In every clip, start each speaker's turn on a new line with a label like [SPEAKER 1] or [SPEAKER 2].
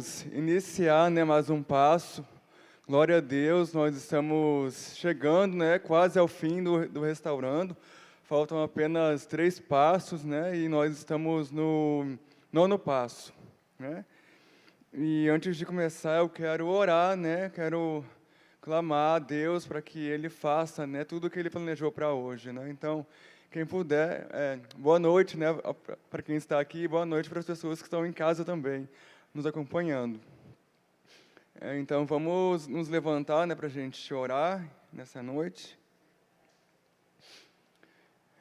[SPEAKER 1] vamos iniciar, mais um passo. Glória a Deus, nós estamos chegando, quase ao fim do restaurando. Faltam apenas 3 passos, e nós estamos no 9º passo, E antes de começar, eu quero orar, Quero clamar a Deus para que Ele faça, tudo o que Ele planejou para hoje, Então, quem puder, boa noite, para quem está aqui, boa noite para as pessoas que estão em casa também, nos acompanhando. Então, vamos nos levantar, para a gente orar nessa noite.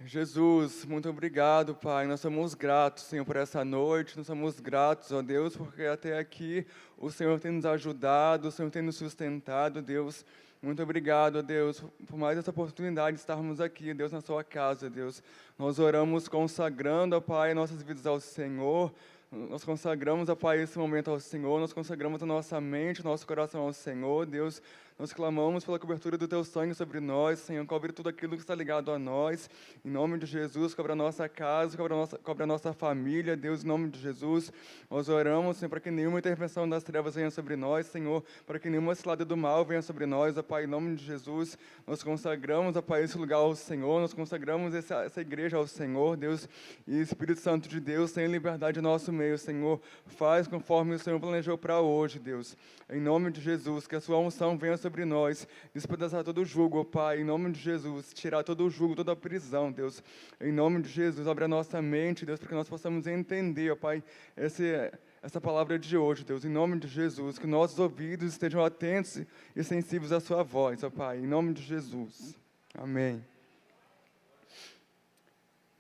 [SPEAKER 1] Jesus, muito obrigado, Pai. Nós somos gratos, Senhor, por essa noite. Nós somos gratos, ó Deus, porque até aqui o Senhor tem nos ajudado, o Senhor tem nos sustentado, Deus. Muito obrigado, Deus, por mais essa oportunidade de estarmos aqui, Deus, na sua casa, Deus. Nós oramos consagrando, ó Pai, nossas vidas ao Senhor. Nós consagramos, ó Pai, esse momento ao Senhor. Nós consagramos a nossa mente, nosso coração ao Senhor, Deus. Nós clamamos pela cobertura do Teu sangue sobre nós, Senhor. Cobre tudo aquilo que está ligado a nós. Em nome de Jesus, cobre a nossa casa, cobre a nossa família, Deus, em nome de Jesus. Nós oramos, Senhor, para que nenhuma intervenção das trevas venha sobre nós, Senhor. Para que nenhuma cilada do mal venha sobre nós, ó Pai, em nome de Jesus. Nós consagramos, ó Pai, esse lugar ao Senhor. Nós consagramos essa igreja ao Senhor, Deus. E Espírito Santo de Deus, tenha liberdade em nosso meio, Senhor. Faz conforme o Senhor planejou para hoje, Deus. Em nome de Jesus, que a sua unção venha sobre nós, despedaçar todo o jugo, ó Pai, em nome de Jesus, tirar todo o jugo, toda a prisão, Deus. Em nome de Jesus, abre a nossa mente, Deus, para que nós possamos entender, ó Pai, essa palavra de hoje, Deus, em nome de Jesus, que nossos ouvidos estejam atentos e sensíveis à sua voz, ó Pai, em nome de Jesus. Amém.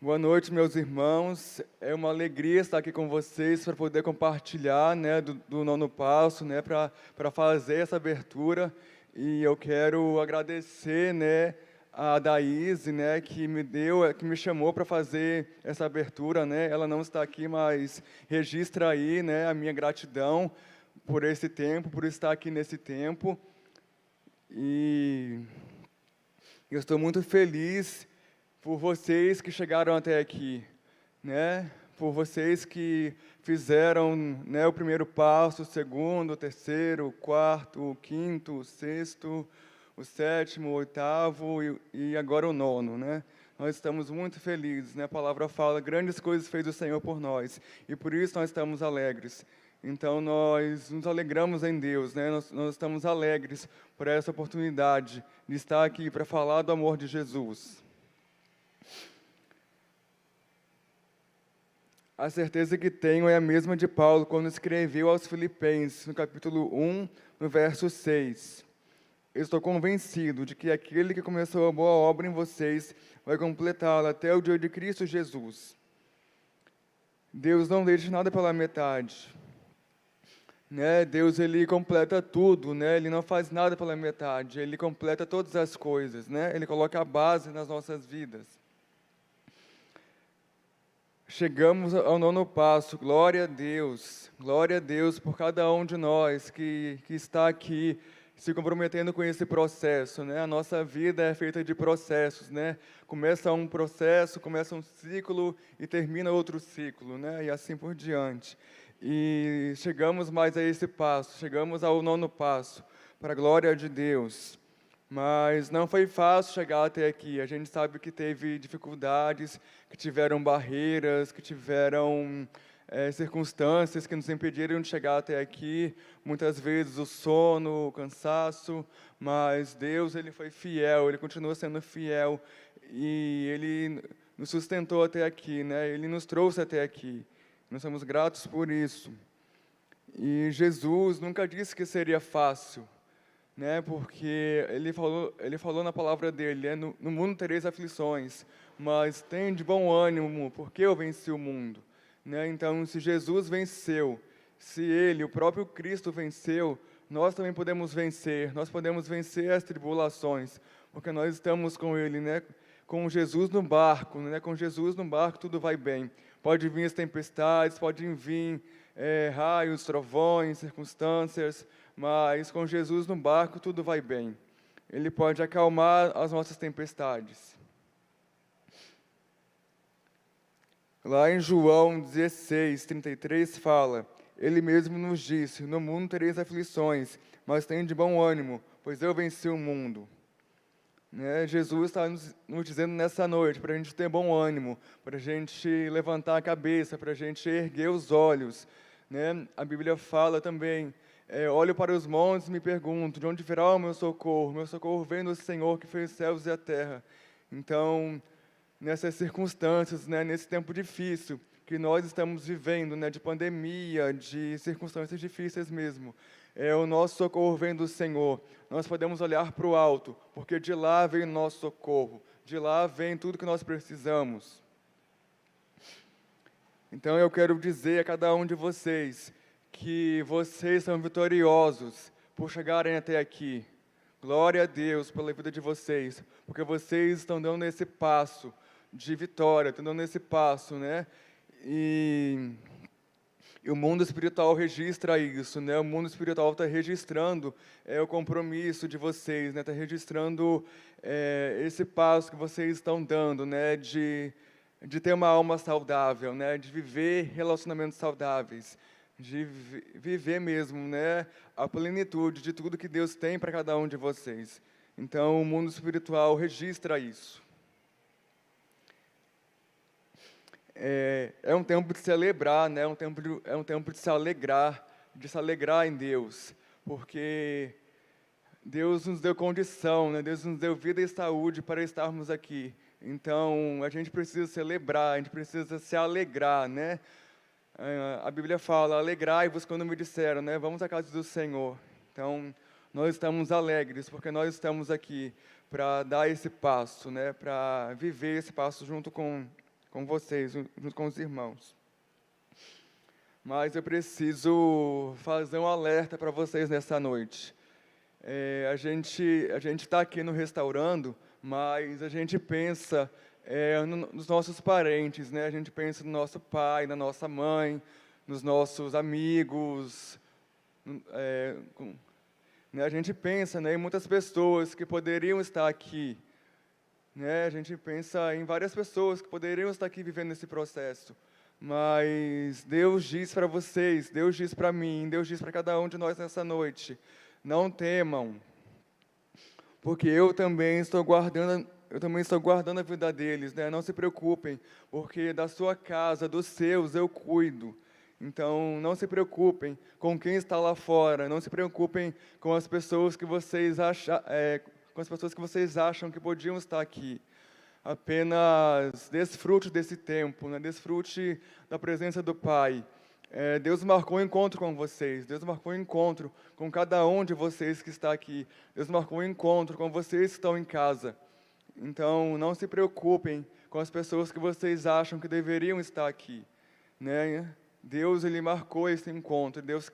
[SPEAKER 1] Boa noite, meus irmãos. É uma alegria estar aqui com vocês para poder compartilhar, do 9º passo, para fazer essa abertura. E eu quero agradecer, a Daíse, que me chamou para fazer essa abertura, Ela não está aqui, mas registra aí, a minha gratidão por esse tempo, por estar aqui nesse tempo. E eu estou muito feliz por vocês que chegaram até aqui, Por vocês que fizeram, o 1º passo, o 2º, o 3º, o 4º, o 5º, o 6º, o 7º, o 8º e agora o 9º, Nós estamos muito felizes, A palavra fala, grandes coisas fez o Senhor por nós, e por isso nós estamos alegres. Então, nós nos alegramos em Deus, Nós estamos alegres por essa oportunidade de estar aqui para falar do amor de Jesus. A certeza que tenho é a mesma de Paulo, quando escreveu aos Filipenses, no capítulo 1, no verso 6. Eu estou convencido de que aquele que começou a boa obra em vocês vai completá-la até o dia de Cristo Jesus. Deus não deixa nada pela metade. Deus, Ele completa tudo, Ele não faz nada pela metade, Ele completa todas as coisas, Ele coloca a base nas nossas vidas. Chegamos ao 9º passo, glória a Deus por cada um de nós que está aqui se comprometendo com esse processo, A nossa vida é feita de processos, Começa um processo, começa um ciclo e termina outro ciclo, E assim por diante. E chegamos mais a esse passo, chegamos ao 9º passo, para a glória de Deus. Mas não foi fácil chegar até aqui. A gente sabe que teve dificuldades, que tiveram barreiras, que tiveram circunstâncias que nos impediram de chegar até aqui. Muitas vezes o sono, o cansaço, mas Deus, Ele foi fiel, Ele continua sendo fiel. E Ele nos sustentou até aqui, Ele nos trouxe até aqui. Nós somos gratos por isso. E Jesus nunca disse que seria fácil, porque ele falou na palavra dele, no mundo tereis aflições, mas tem de bom ânimo, porque eu venci o mundo. Então, se Jesus venceu, se Ele, o próprio Cristo venceu, nós também podemos vencer, nós podemos vencer as tribulações, porque nós estamos com Ele, com Jesus no barco, com Jesus no barco tudo vai bem. Pode vir as tempestades, podem vir raios, trovões, circunstâncias, mas com Jesus no barco tudo vai bem. Ele pode acalmar as nossas tempestades. Lá em João 16, 33 fala: Ele mesmo nos disse: no mundo tereis aflições, mas tenha de bom ânimo, pois eu venci o mundo. Né? Jesus está nos dizendo nessa noite para a gente ter bom ânimo, para a gente levantar a cabeça, para a gente erguer os olhos. Né? A Bíblia fala também, olho para os montes e me pergunto, de onde virá o meu socorro? Meu socorro vem do Senhor que fez os céus e a terra. Então, nessas circunstâncias, né, nesse tempo difícil que nós estamos vivendo, né, de pandemia, de circunstâncias difíceis mesmo, o nosso socorro vem do Senhor. Nós podemos olhar para o alto, porque de lá vem o nosso socorro, de lá vem tudo que nós precisamos. Então eu quero dizer a cada um de vocês que vocês são vitoriosos por chegarem até aqui. Glória a Deus pela vida de vocês, porque vocês estão dando esse passo de vitória, estão dando esse passo, né? E o mundo espiritual registra isso, né? O mundo espiritual está registrando o compromisso de vocês, né? Está registrando esse passo que vocês estão dando, né? De ter uma alma saudável, né? De viver relacionamentos saudáveis, de viver mesmo, né? A plenitude de tudo que Deus tem para cada um de vocês. Então, o mundo espiritual registra isso. É um tempo de celebrar, né? É um tempo de se alegrar em Deus, porque Deus nos deu condição, né? Deus nos deu vida e saúde para estarmos aqui. Então, a gente precisa celebrar, a gente precisa se alegrar, né? A Bíblia fala, alegrai-vos quando me disseram, né? Vamos à casa do Senhor. Então, nós estamos alegres, porque nós estamos aqui para dar esse passo, né? Para viver esse passo junto com vocês, junto com os irmãos. Mas eu preciso fazer um alerta para vocês nessa noite. A gente está aqui no Restaurando, mas a gente pensa nos nossos parentes, né? A gente pensa no nosso pai, na nossa mãe, nos nossos amigos. Né? A gente pensa, né, em muitas pessoas que poderiam estar aqui. Né? A gente pensa em várias pessoas que poderiam estar aqui vivendo esse processo. Mas Deus diz para vocês, Deus diz para mim, Deus diz para cada um de nós nessa noite, não temam, porque eu também estou guardando a vida deles, né? Não se preocupem, porque da sua casa, dos seus, eu cuido. Então, não se preocupem com quem está lá fora, não se preocupem com as pessoas que vocês acham que podiam estar aqui. Apenas desfrute desse tempo, né? Desfrute da presença do Pai. Deus marcou um encontro com vocês, Deus marcou um encontro com cada um de vocês que está aqui, Deus marcou um encontro com vocês que estão em casa. Então, não se preocupem com as pessoas que vocês acham que deveriam estar aqui, né? Deus, Ele marcou esse encontro, Deus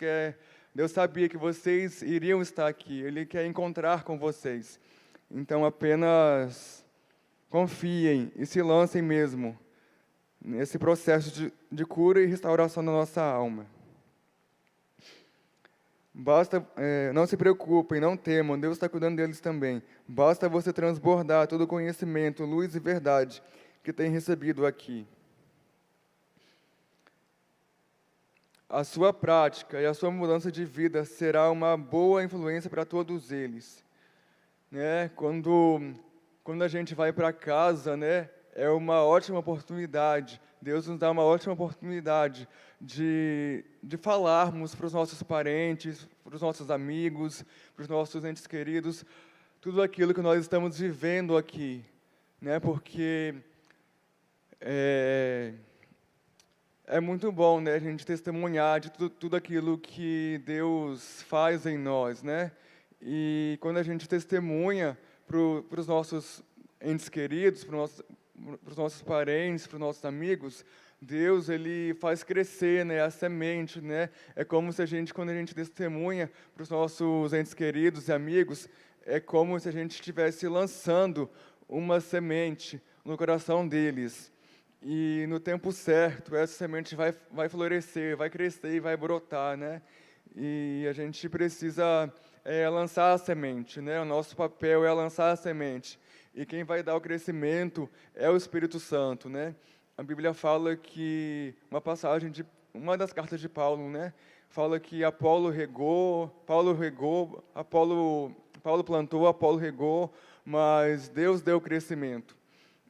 [SPEAKER 1] sabia que vocês iriam estar aqui, Ele quer encontrar com vocês. Então, apenas confiem e se lancem mesmo nesse processo de cura e restauração da nossa alma. Não se preocupem, não temam, Deus está cuidando deles também. Basta você transbordar todo o conhecimento, luz e verdade que tem recebido aqui. A sua prática e a sua mudança de vida será uma boa influência para todos eles. Né? Quando a gente vai para casa, né, é uma ótima oportunidade. Deus nos dá uma ótima oportunidade de falarmos para os nossos parentes, para os nossos amigos, para os nossos entes queridos, tudo aquilo que nós estamos vivendo aqui, né? Porque é muito bom, né, a gente testemunhar de tudo aquilo que Deus faz em nós, né? E quando a gente testemunha para os nossos entes queridos, para os nossos parentes, para os nossos amigos, Deus, Ele faz crescer, né, a semente, né? É como se quando a gente testemunha para os nossos entes queridos e amigos, é como se a gente estivesse lançando uma semente no coração deles. E no tempo certo, essa semente vai florescer, vai crescer e vai brotar, né? E a gente precisa lançar a semente, né? O nosso papel é lançar a semente. E quem vai dar o crescimento é o Espírito Santo, né? A Bíblia fala que uma das cartas de Paulo, né? fala que Paulo plantou, Apolo regou, mas Deus deu o crescimento.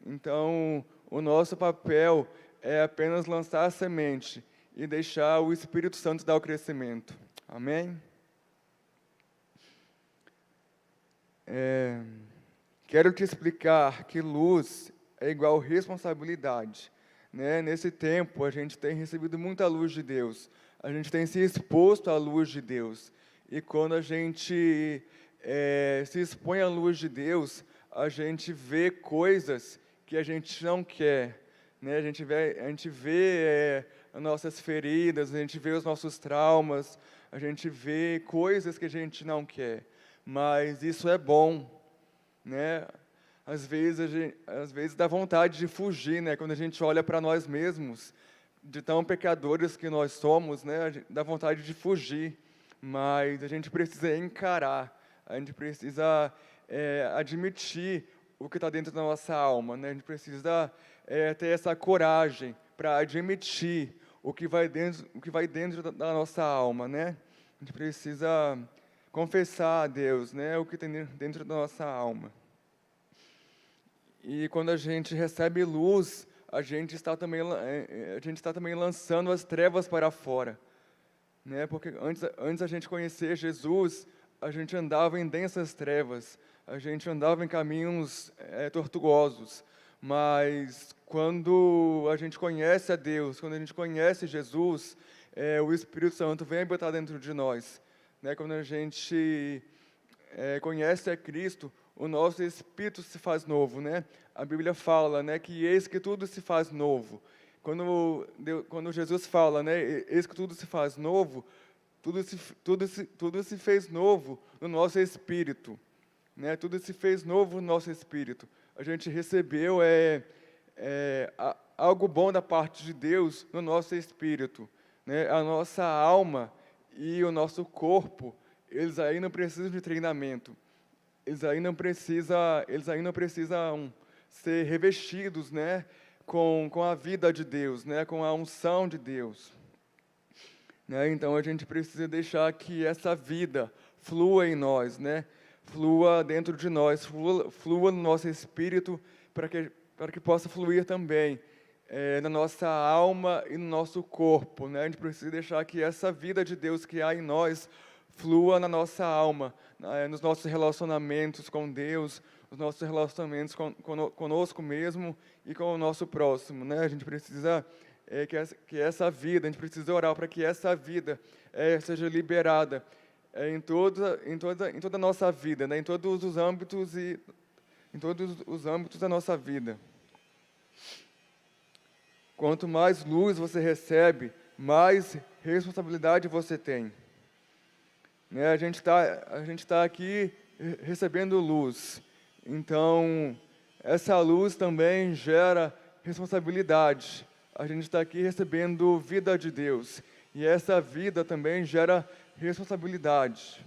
[SPEAKER 1] Então, o nosso papel é apenas lançar a semente e deixar o Espírito Santo dar o crescimento. Amém? Quero te explicar que luz é igual responsabilidade. Né? Nesse tempo, a gente tem recebido muita luz de Deus. A gente tem se exposto à luz de Deus. E quando a gente se expõe à luz de Deus, a gente vê coisas que a gente não quer. Né? A gente vê as nossas feridas, a gente vê os nossos traumas, a gente vê coisas que a gente não quer. Mas isso é bom. Né? Às vezes dá vontade de fugir, né? Quando a gente olha para nós mesmos, de tão pecadores que nós somos, né? Dá vontade de fugir, mas a gente precisa encarar, a gente precisa admitir o que está dentro da nossa alma, né? A gente precisa ter essa coragem para admitir o que vai dentro da nossa alma, né? A gente precisa confessar a Deus, né? O que tem dentro da nossa alma. E quando a gente recebe luz, a gente está também lançando as trevas para fora, né? Porque antes a gente conhecer Jesus, a gente andava em densas trevas, a gente andava em caminhos tortuosos. Mas quando a gente conhece a Deus, quando a gente conhece Jesus, o Espírito Santo vem habitar dentro de nós, né? Quando a gente conhece a Cristo, o nosso espírito se faz novo, né? A Bíblia fala, né, que eis que tudo se faz novo. Quando Jesus fala, né, eis que tudo se faz novo, tudo se fez novo no nosso espírito, né? Tudo se fez novo no nosso espírito. A gente recebeu algo bom da parte de Deus no nosso espírito, né? A nossa alma e o nosso corpo, eles ainda precisam de treinamento. Eles ainda precisam ser revestidos, né, com a vida de Deus, né, com a unção de Deus. Né? Então, a gente precisa deixar que essa vida flua em nós, né, flua dentro de nós, flua no nosso espírito, para que possa fluir também na nossa alma e no nosso corpo. Né? A gente precisa deixar que essa vida de Deus que há em nós flua na nossa alma, nos nossos relacionamentos com Deus, os nossos relacionamentos conosco mesmo e com o nosso próximo, né? A gente precisa que essa vida, a gente precisa orar para que essa vida seja liberada em toda a nossa vida, né? Em todos os âmbitos da nossa vida. Quanto mais luz você recebe, mais responsabilidade você tem. Né? A gente tá aqui recebendo luz. Então, essa luz também gera responsabilidade. A gente está aqui recebendo vida de Deus. E essa vida também gera responsabilidade.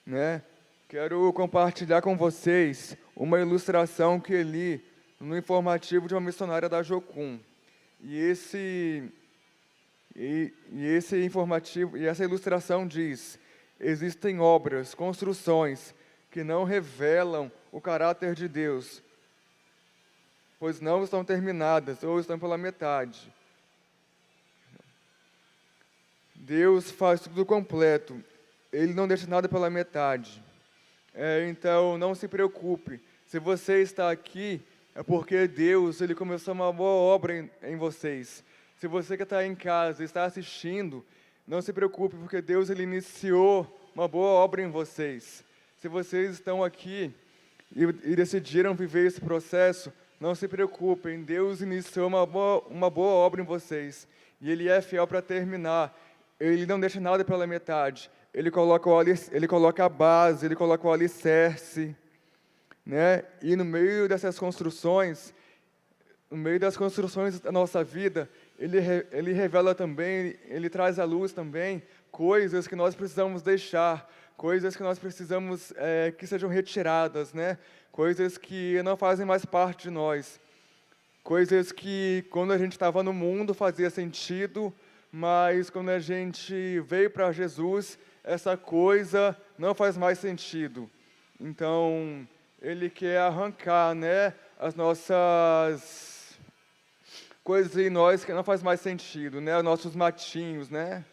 [SPEAKER 1] Né? Quero compartilhar com vocês uma ilustração que li no informativo de uma missionária da Jocum. E essa ilustração diz: existem obras, construções que não revelam o caráter de Deus, pois não estão terminadas ou estão pela metade. Deus faz tudo completo, Ele não deixa nada pela metade. Então, não se preocupe. Se você está aqui, é porque Deus Ele começou uma boa obra em vocês. Se você que está em casa, está assistindo, não se preocupe, porque Deus Ele iniciou uma boa obra em vocês. Se vocês estão aqui e decidiram viver esse processo, não se preocupem, Deus iniciou uma boa obra em vocês. E Ele é fiel para terminar. Ele não deixa nada pela metade. Ele coloca a base, Ele coloca o alicerce. Né? E no meio das construções da nossa vida, Ele revela também, Ele traz à luz também coisas que nós precisamos deixar, coisas que nós precisamos que sejam retiradas, né? Coisas que não fazem mais parte de nós, coisas que quando a gente estava no mundo fazia sentido, mas quando a gente veio para Jesus, essa coisa não faz mais sentido. Então, Ele quer arrancar, né, as nossas coisas em nós que não faz mais sentido, né, os nossos matinhos, né,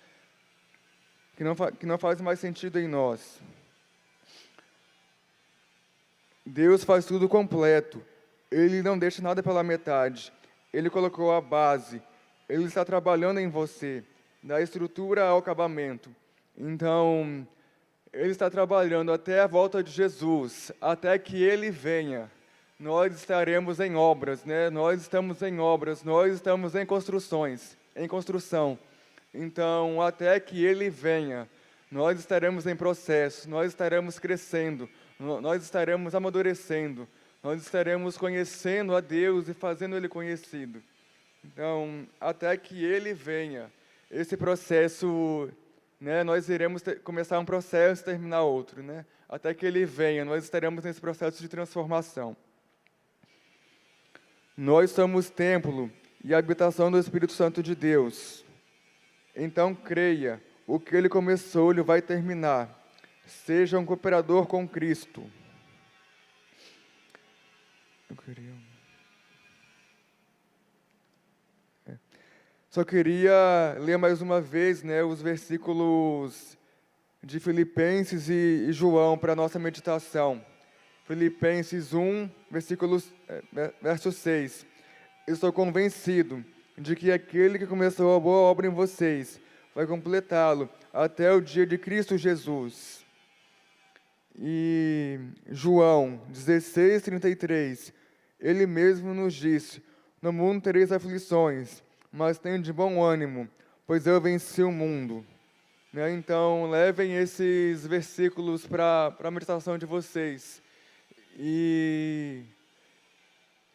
[SPEAKER 1] que não faz mais sentido em nós. Deus faz tudo completo. Ele não deixa nada pela metade. Ele colocou a base. Ele está trabalhando em você, da estrutura ao acabamento. Então, Ele está trabalhando até a volta de Jesus, até que Ele venha. Nós estaremos em obras, né? Nós estamos em obras, nós estamos em construção. Então, até que Ele venha, nós estaremos em processo, nós estaremos crescendo, nós estaremos amadurecendo, nós estaremos conhecendo a Deus e fazendo Ele conhecido. Então, até que Ele venha, esse processo, né, nós iremos começar um processo e terminar outro, né? Até que Ele venha, nós estaremos nesse processo de transformação. Nós somos templo e habitação do Espírito Santo de Deus. Então, creia, o que Ele começou, Ele vai terminar. Seja um cooperador com Cristo. Só queria ler mais uma vez, né, os versículos de Filipenses e João para a nossa meditação. Filipenses 1, verso 6. Estou convencido de que aquele que começou a boa obra em vocês vai completá-lo até o dia de Cristo Jesus. E João 16, 33. Ele mesmo nos disse: no mundo tereis aflições, mas tenham de bom ânimo, pois eu venci o mundo. Né? Então, levem esses versículos para a meditação de vocês. E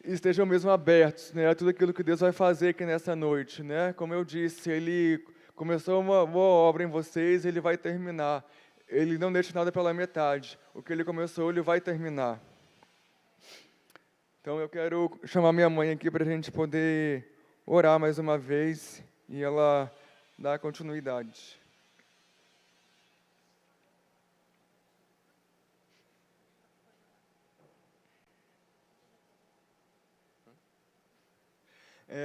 [SPEAKER 1] estejam mesmo abertos, né, a tudo aquilo que Deus vai fazer aqui nessa noite. Né? Como eu disse, Ele começou uma boa obra em vocês, Ele vai terminar. Ele não deixa nada pela metade. O que Ele começou, Ele vai terminar. Então, eu quero chamar minha mãe aqui para a gente poder orar mais uma vez e ela dar continuidade.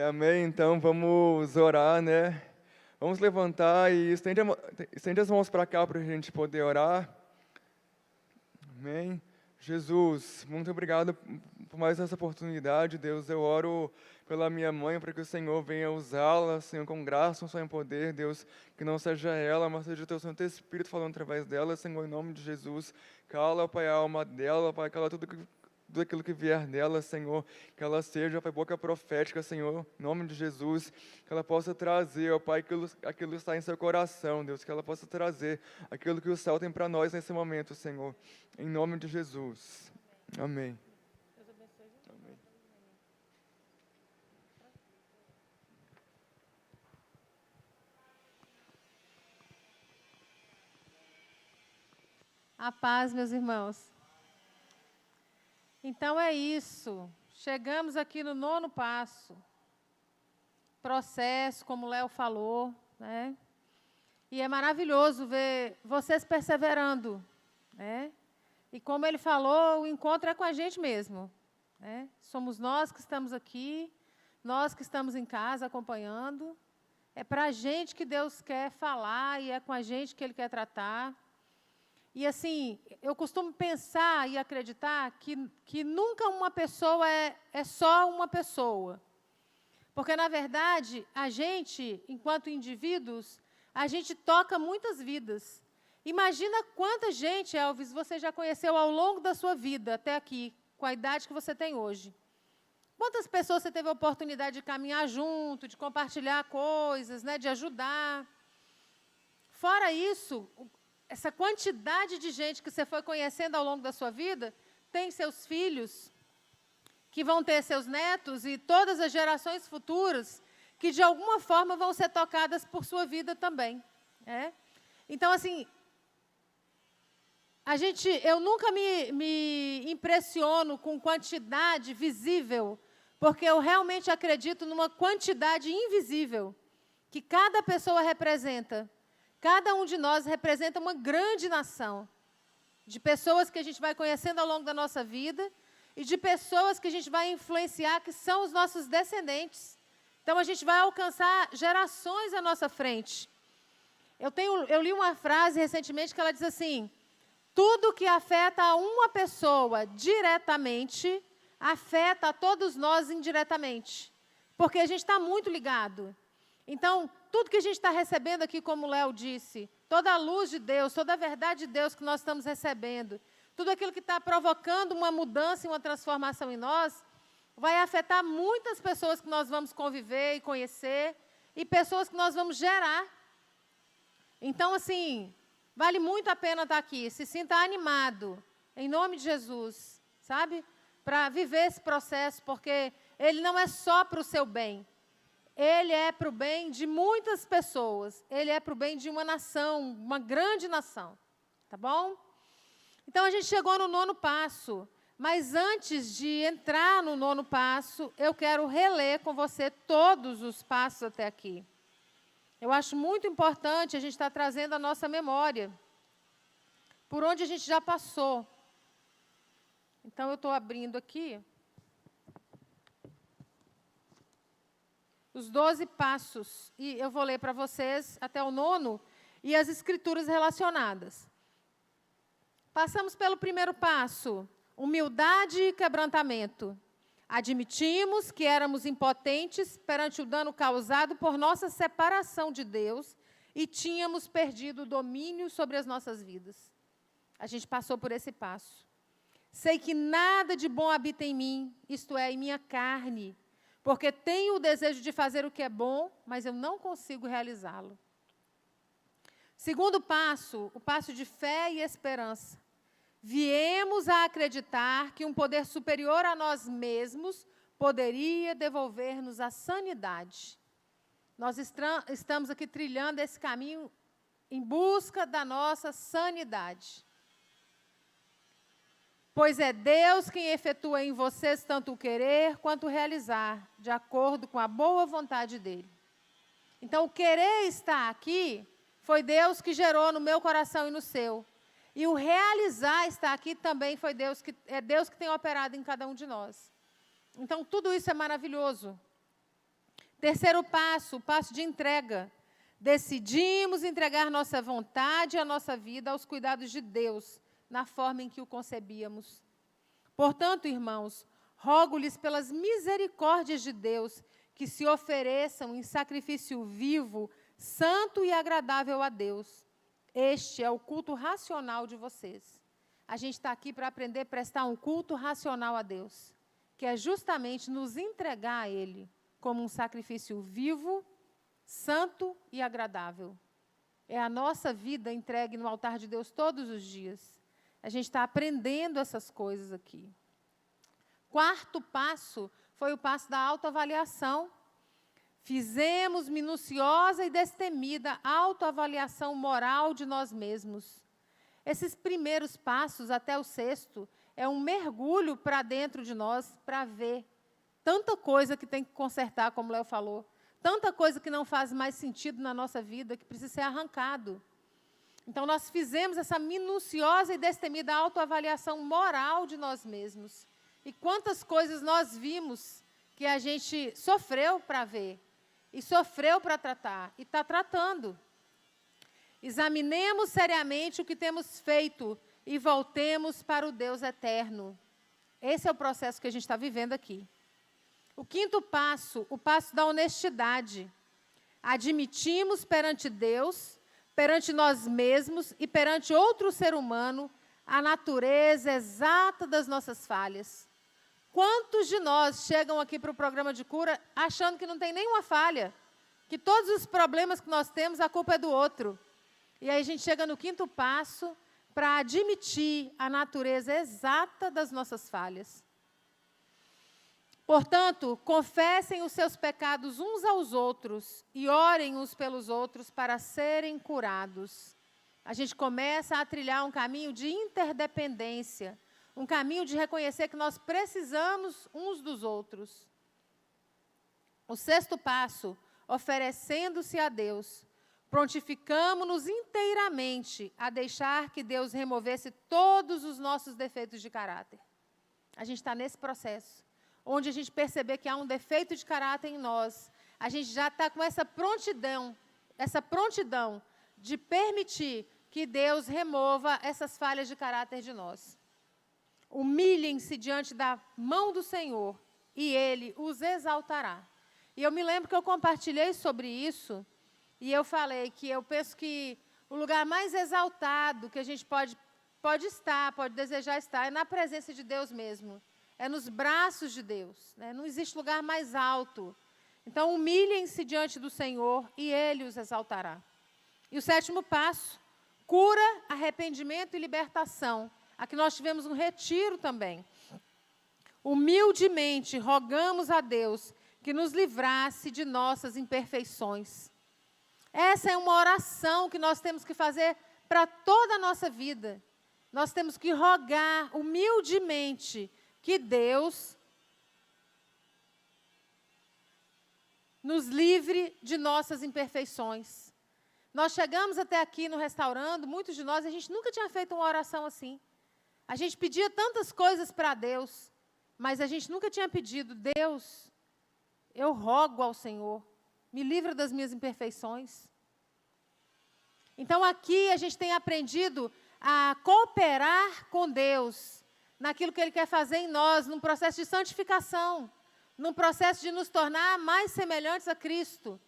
[SPEAKER 1] Amém? Então, vamos orar, né? Vamos levantar e estende as mãos para cá para a gente poder orar. Amém? Jesus, muito obrigado por mais essa oportunidade, Deus. Eu oro pela minha mãe, para que o Senhor venha usá-la, Senhor, com graça, com seu poder, Deus, que não seja ela, mas seja o teu Santo Espírito falando através dela, Senhor, em nome de Jesus. Cala, Pai, a alma dela, Pai, cala tudo aquilo que vier dela, Senhor, que ela seja, Pai, boca profética, Senhor, em nome de Jesus, que ela possa trazer, ó Pai, aquilo que está em seu coração, Deus, que ela possa trazer aquilo que o céu tem para nós nesse momento, Senhor, em nome de Jesus. Amém. Amém.
[SPEAKER 2] A paz, meus irmãos. Então é isso. Chegamos aqui no 9º passo. Processo, como o Léo falou, né? E é maravilhoso ver vocês perseverando, né? E como ele falou, o encontro é com a gente mesmo, né? Somos nós que estamos aqui, nós que estamos em casa acompanhando. É para a gente que Deus quer falar e é com a gente que Ele quer tratar. E, assim, eu costumo pensar e acreditar que nunca uma pessoa é só uma pessoa. Porque, na verdade, a gente, enquanto indivíduos, a gente toca muitas vidas. Imagina quanta gente, Elvis, você já conheceu ao longo da sua vida, até aqui, com a idade que você tem hoje. Quantas pessoas você teve a oportunidade de caminhar junto, de compartilhar coisas, né, de ajudar. Fora isso, essa quantidade de gente que você foi conhecendo ao longo da sua vida, tem seus filhos, que vão ter seus netos e todas as gerações futuras, que de alguma forma vão ser tocadas por sua vida também. Então, assim, eu nunca me impressiono com quantidade visível, porque eu realmente acredito numa quantidade invisível, que cada pessoa representa. Cada um de nós representa uma grande nação, de pessoas que a gente vai conhecendo ao longo da nossa vida e de pessoas que a gente vai influenciar, que são os nossos descendentes. Então, a gente vai alcançar gerações à nossa frente. Eu li uma frase recentemente que ela diz assim: tudo que afeta a uma pessoa diretamente, afeta a todos nós indiretamente. Porque a gente está muito ligado. Então, tudo que a gente está recebendo aqui, como o Léo disse, toda a luz de Deus, toda a verdade de Deus que nós estamos recebendo, tudo aquilo que está provocando uma mudança e uma transformação em nós, vai afetar muitas pessoas que nós vamos conviver e conhecer, e pessoas que nós vamos gerar. Então, assim, vale muito a pena estar aqui. Se sinta animado, em nome de Jesus, sabe? Para viver esse processo, porque ele não é só para o seu bem. Ele é para o bem de muitas pessoas. Ele é para o bem de uma nação, uma grande nação. Tá bom? Então, a gente chegou no 9º passo. Mas antes de entrar no 9º passo, eu quero reler com você todos os passos até aqui. Eu acho muito importante a gente estar trazendo a nossa memória, por onde a gente já passou. Então, eu estou abrindo aqui os 12 passos, e eu vou ler para vocês até o 9º, e as escrituras relacionadas. Passamos pelo primeiro passo, humildade e quebrantamento. Admitimos que éramos impotentes perante o dano causado por nossa separação de Deus e tínhamos perdido o domínio sobre as nossas vidas. A gente passou por esse passo. Sei que nada de bom habita em mim, isto é, em minha carne, porque tenho o desejo de fazer o que é bom, mas eu não consigo realizá-lo. Segundo passo, o passo de fé e esperança. Viemos a acreditar que um poder superior a nós mesmos poderia devolver-nos a sanidade. Nós estamos aqui trilhando esse caminho em busca da nossa sanidade. Pois é Deus quem efetua em vocês tanto o querer quanto o realizar, de acordo com a boa vontade dEle. Então, o querer estar aqui foi Deus que gerou no meu coração e no seu. E o realizar estar aqui também foi Deus que tem operado em cada um de nós. Então, tudo isso é maravilhoso. Terceiro passo, o passo de entrega. Decidimos entregar nossa vontade e a nossa vida aos cuidados de Deus, na forma em que o concebíamos. Portanto, irmãos, rogo-lhes pelas misericórdias de Deus que se ofereçam em sacrifício vivo, santo e agradável a Deus. Este é o culto racional de vocês. A gente está aqui para aprender a prestar um culto racional a Deus, que é justamente nos entregar a Ele como um sacrifício vivo, santo e agradável. É a nossa vida entregue no altar de Deus todos os dias. A gente está aprendendo essas coisas aqui. Quarto passo foi o passo da autoavaliação. Fizemos minuciosa e destemida autoavaliação moral de nós mesmos. Esses primeiros passos, até o 6º, é um mergulho para dentro de nós, para ver tanta coisa que tem que consertar, como o Léo falou, tanta coisa que não faz mais sentido na nossa vida, que precisa ser arrancado. Então, nós fizemos essa minuciosa e destemida autoavaliação moral de nós mesmos. E quantas coisas nós vimos que a gente sofreu para ver, e sofreu para tratar, e está tratando. Examinemos seriamente o que temos feito e voltemos para o Deus eterno. Esse é o processo que a gente está vivendo aqui. O quinto passo, o passo da honestidade. Admitimos perante Deus, perante nós mesmos e perante outro ser humano a natureza exata das nossas falhas. Quantos de nós chegam aqui para o programa de cura achando que não tem nenhuma falha, que todos os problemas que nós temos, a culpa é do outro? E aí a gente chega no quinto passo para admitir a natureza exata das nossas falhas. Portanto, confessem os seus pecados uns aos outros e orem uns pelos outros para serem curados. A gente começa a trilhar um caminho de interdependência, um caminho de reconhecer que nós precisamos uns dos outros. O 6º passo, oferecendo-se a Deus, prontificamo-nos inteiramente a deixar que Deus removesse todos os nossos defeitos de caráter. A gente está nesse processo, onde a gente perceber que há um defeito de caráter em nós, a gente já está com essa prontidão de permitir que Deus remova essas falhas de caráter de nós. Humilhem-se diante da mão do Senhor e Ele os exaltará. E eu me lembro que eu compartilhei sobre isso e eu falei que eu penso que o lugar mais exaltado que a gente pode desejar estar é na presença de Deus mesmo. É nos braços de Deus, né? Não existe lugar mais alto. Então, humilhem-se diante do Senhor e Ele os exaltará. E o 7º passo, cura, arrependimento e libertação. Aqui nós tivemos um retiro também. Humildemente rogamos a Deus que nos livrasse de nossas imperfeições. Essa é uma oração que nós temos que fazer para toda a nossa vida. Nós temos que rogar humildemente que Deus nos livre de nossas imperfeições. Nós chegamos até aqui no Restaurando, muitos de nós, a gente nunca tinha feito uma oração assim. A gente pedia tantas coisas para Deus, mas a gente nunca tinha pedido, Deus, eu rogo ao Senhor, me livra das minhas imperfeições. Então, aqui a gente tem aprendido a cooperar com Deus, naquilo que Ele quer fazer em nós, num processo de santificação, num processo de nos tornar mais semelhantes a Cristo.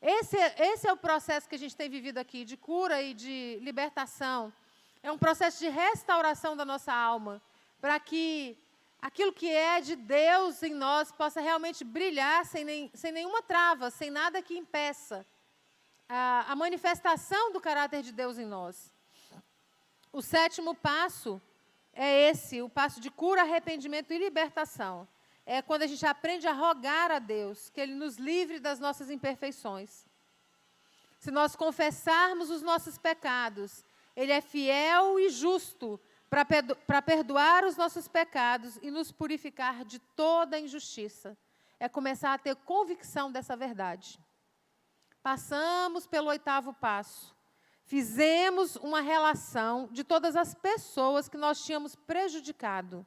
[SPEAKER 2] Esse é o processo que a gente tem vivido aqui, de cura e de libertação. É um processo de restauração da nossa alma, para que aquilo que é de Deus em nós possa realmente brilhar sem nenhuma trava, sem nada que impeça a manifestação do caráter de Deus em nós. O 7º passo é esse, o passo de cura, arrependimento e libertação. É quando a gente aprende a rogar a Deus, que Ele nos livre das nossas imperfeições. Se nós confessarmos os nossos pecados, Ele é fiel e justo para perdoar os nossos pecados e nos purificar de toda injustiça. É começar a ter convicção dessa verdade. Passamos pelo 8º passo. Fizemos uma relação de todas as pessoas que nós tínhamos prejudicado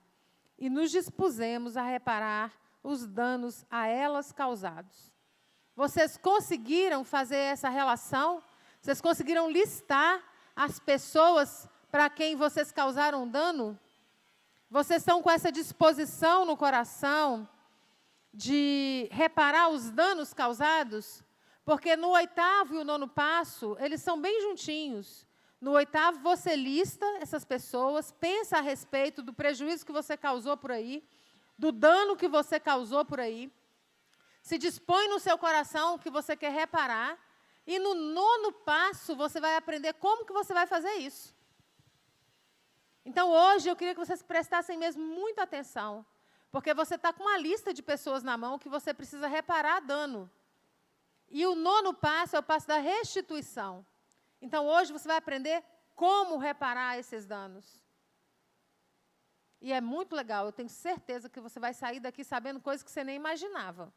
[SPEAKER 2] e nos dispusemos a reparar os danos a elas causados. Vocês conseguiram fazer essa relação? Vocês conseguiram listar as pessoas para quem vocês causaram dano? Vocês estão com essa disposição no coração de reparar os danos causados? Porque no 8º e o 9º passo, eles são bem juntinhos. No 8º, você lista essas pessoas, pensa a respeito do prejuízo que você causou por aí, do dano que você causou por aí, se dispõe no seu coração que você quer reparar, e no 9º passo, você vai aprender como que você vai fazer isso. Então, hoje, eu queria que vocês prestassem mesmo muita atenção, porque você está com uma lista de pessoas na mão que você precisa reparar dano. E o 9º passo é o passo da restituição. Então, hoje você vai aprender como reparar esses danos. E é muito legal, eu tenho certeza que você vai sair daqui sabendo coisas que você nem imaginava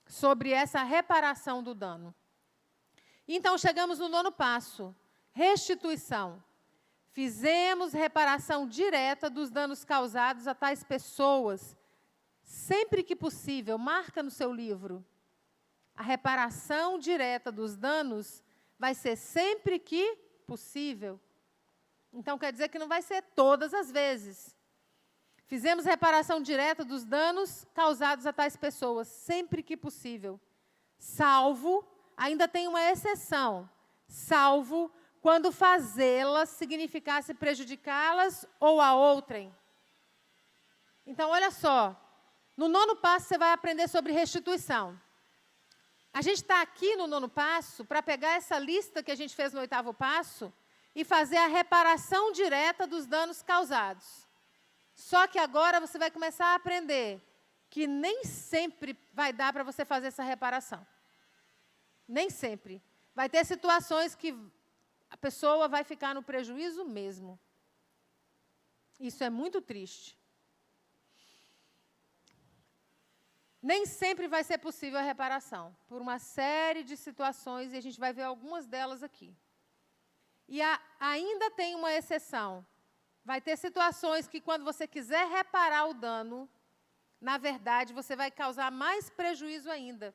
[SPEAKER 2] sobre essa reparação do dano. Então, chegamos no 9º passo, restituição. Fizemos reparação direta dos danos causados a tais pessoas, sempre que possível, marca no seu livro. A reparação direta dos danos vai ser sempre que possível. Então, quer dizer que não vai ser todas as vezes. Fizemos reparação direta dos danos causados a tais pessoas, sempre que possível. Salvo, ainda tem uma exceção, salvo quando fazê-las significasse prejudicá-las ou a outrem. Então, olha só, no 9º passo você vai aprender sobre restituição. A gente está aqui no 9º passo para pegar essa lista que a gente fez no 8º passo e fazer a reparação direta dos danos causados. Só que agora você vai começar a aprender que nem sempre vai dar para você fazer essa reparação. Nem sempre. Vai ter situações que a pessoa vai ficar no prejuízo mesmo. Isso é muito triste. nem sempre vai ser possível a reparação, por uma série de situações, e a gente vai ver algumas delas aqui. E ainda tem uma exceção. Vai ter situações que, quando você quiser reparar o dano, na verdade, você vai causar mais prejuízo ainda.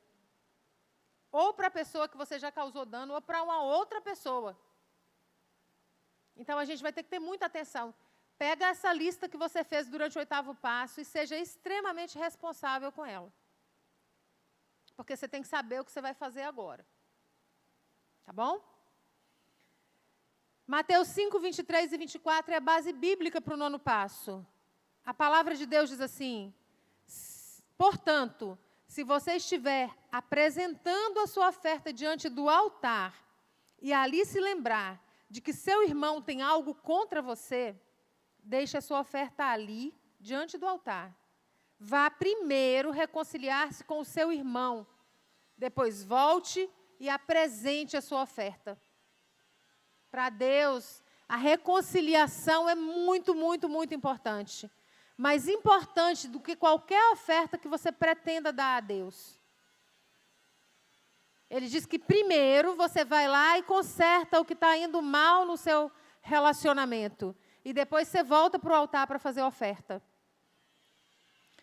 [SPEAKER 2] Ou para a pessoa que você já causou dano, ou para uma outra pessoa. Então, a gente vai ter que ter muita atenção. Pega essa lista que você fez durante o 8º passo e seja extremamente responsável com ela. Porque você tem que saber o que você vai fazer agora. Tá bom? Mateus 5, 23 e 24 é a base bíblica para o 9º passo. A palavra de Deus diz assim: portanto, se você estiver apresentando a sua oferta diante do altar e ali se lembrar de que seu irmão tem algo contra você, deixe a sua oferta ali, diante do altar. Vá primeiro reconciliar-se com o seu irmão. Depois volte e apresente a sua oferta. Para Deus, a reconciliação é muito, muito, muito importante. Mais importante do que qualquer oferta que você pretenda dar a Deus. Ele diz que primeiro você vai lá e conserta o que está indo mal no seu relacionamento. E depois você volta para o altar para fazer a oferta.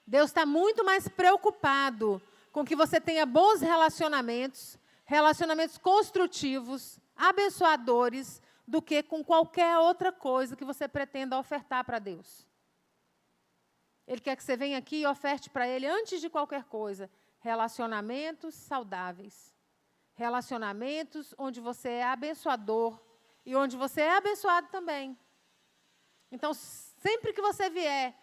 [SPEAKER 2] Deus está muito mais preocupado com que você tenha bons relacionamentos, relacionamentos construtivos, abençoadores, do que com qualquer outra coisa que você pretenda ofertar para Deus. Ele quer que você venha aqui e oferte para Ele, antes de qualquer coisa, relacionamentos saudáveis. Relacionamentos onde você é abençoador e onde você é abençoado também. Então, sempre que você vier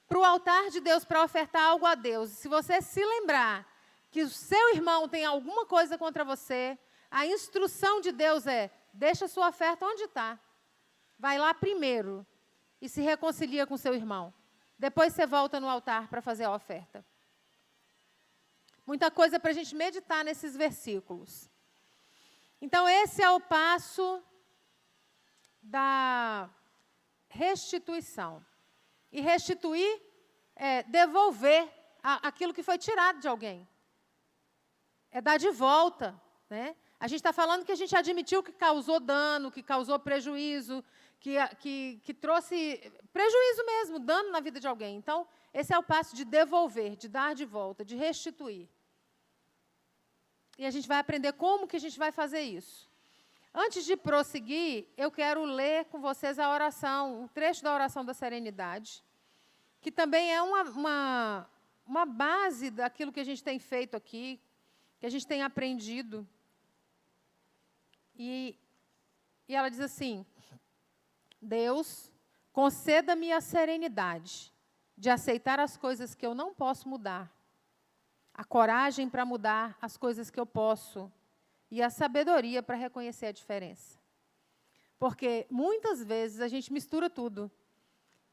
[SPEAKER 2] para o altar de Deus para ofertar algo a Deus, se você se lembrar que o seu irmão tem alguma coisa contra você, a instrução de Deus é: deixa a sua oferta onde está. Vai lá primeiro e se reconcilia com seu irmão. Depois você volta no altar para fazer a oferta. Muita coisa para a gente meditar nesses versículos. Então, esse é o passo da restituição. E restituir é devolver aquilo que foi tirado de alguém. É dar de volta, né? A gente está falando que a gente admitiu que causou dano, que causou prejuízo, que trouxe prejuízo mesmo, dano na vida de alguém. Então, esse é o passo de devolver, de dar de volta, de restituir. E a gente vai aprender como que a gente vai fazer isso. Antes de prosseguir, eu quero ler com vocês a oração, um trecho da oração da serenidade, que também é uma base daquilo que a gente tem feito aqui, que a gente tem aprendido. E ela diz assim: Deus, conceda-me a serenidade de aceitar as coisas que eu não posso mudar, a coragem para mudar as coisas que eu posso e a sabedoria para reconhecer a diferença. Porque muitas vezes a gente mistura tudo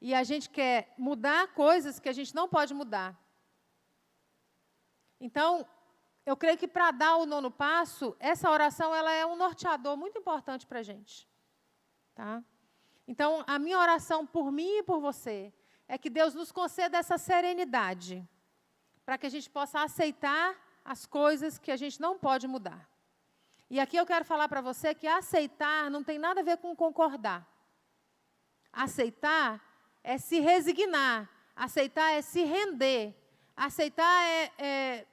[SPEAKER 2] e a gente quer mudar coisas que a gente não pode mudar. Então, eu creio que para dar o 9º passo, essa oração ela é um norteador muito importante para a gente. Tá? Então, a minha oração por mim e por você é que Deus nos conceda essa serenidade, para que a gente possa aceitar as coisas que a gente não pode mudar. E aqui eu quero falar para você que aceitar não tem nada a ver com concordar. Aceitar é se resignar, aceitar é se render, aceitar é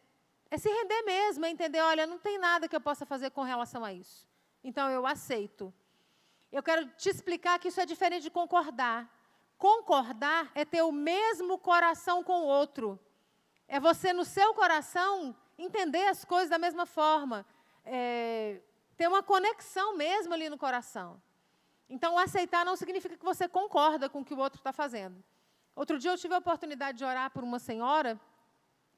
[SPEAKER 2] se render mesmo, é entender: olha, não tem nada que eu possa fazer com relação a isso. Então, eu aceito. Eu quero te explicar que isso é diferente de concordar. Concordar é ter o mesmo coração com o outro. É você, no seu coração, entender as coisas da mesma forma. Ter uma conexão mesmo ali no coração. Então, o aceitar não significa que você concorda com o que o outro está fazendo. Outro dia eu tive a oportunidade de orar por uma senhora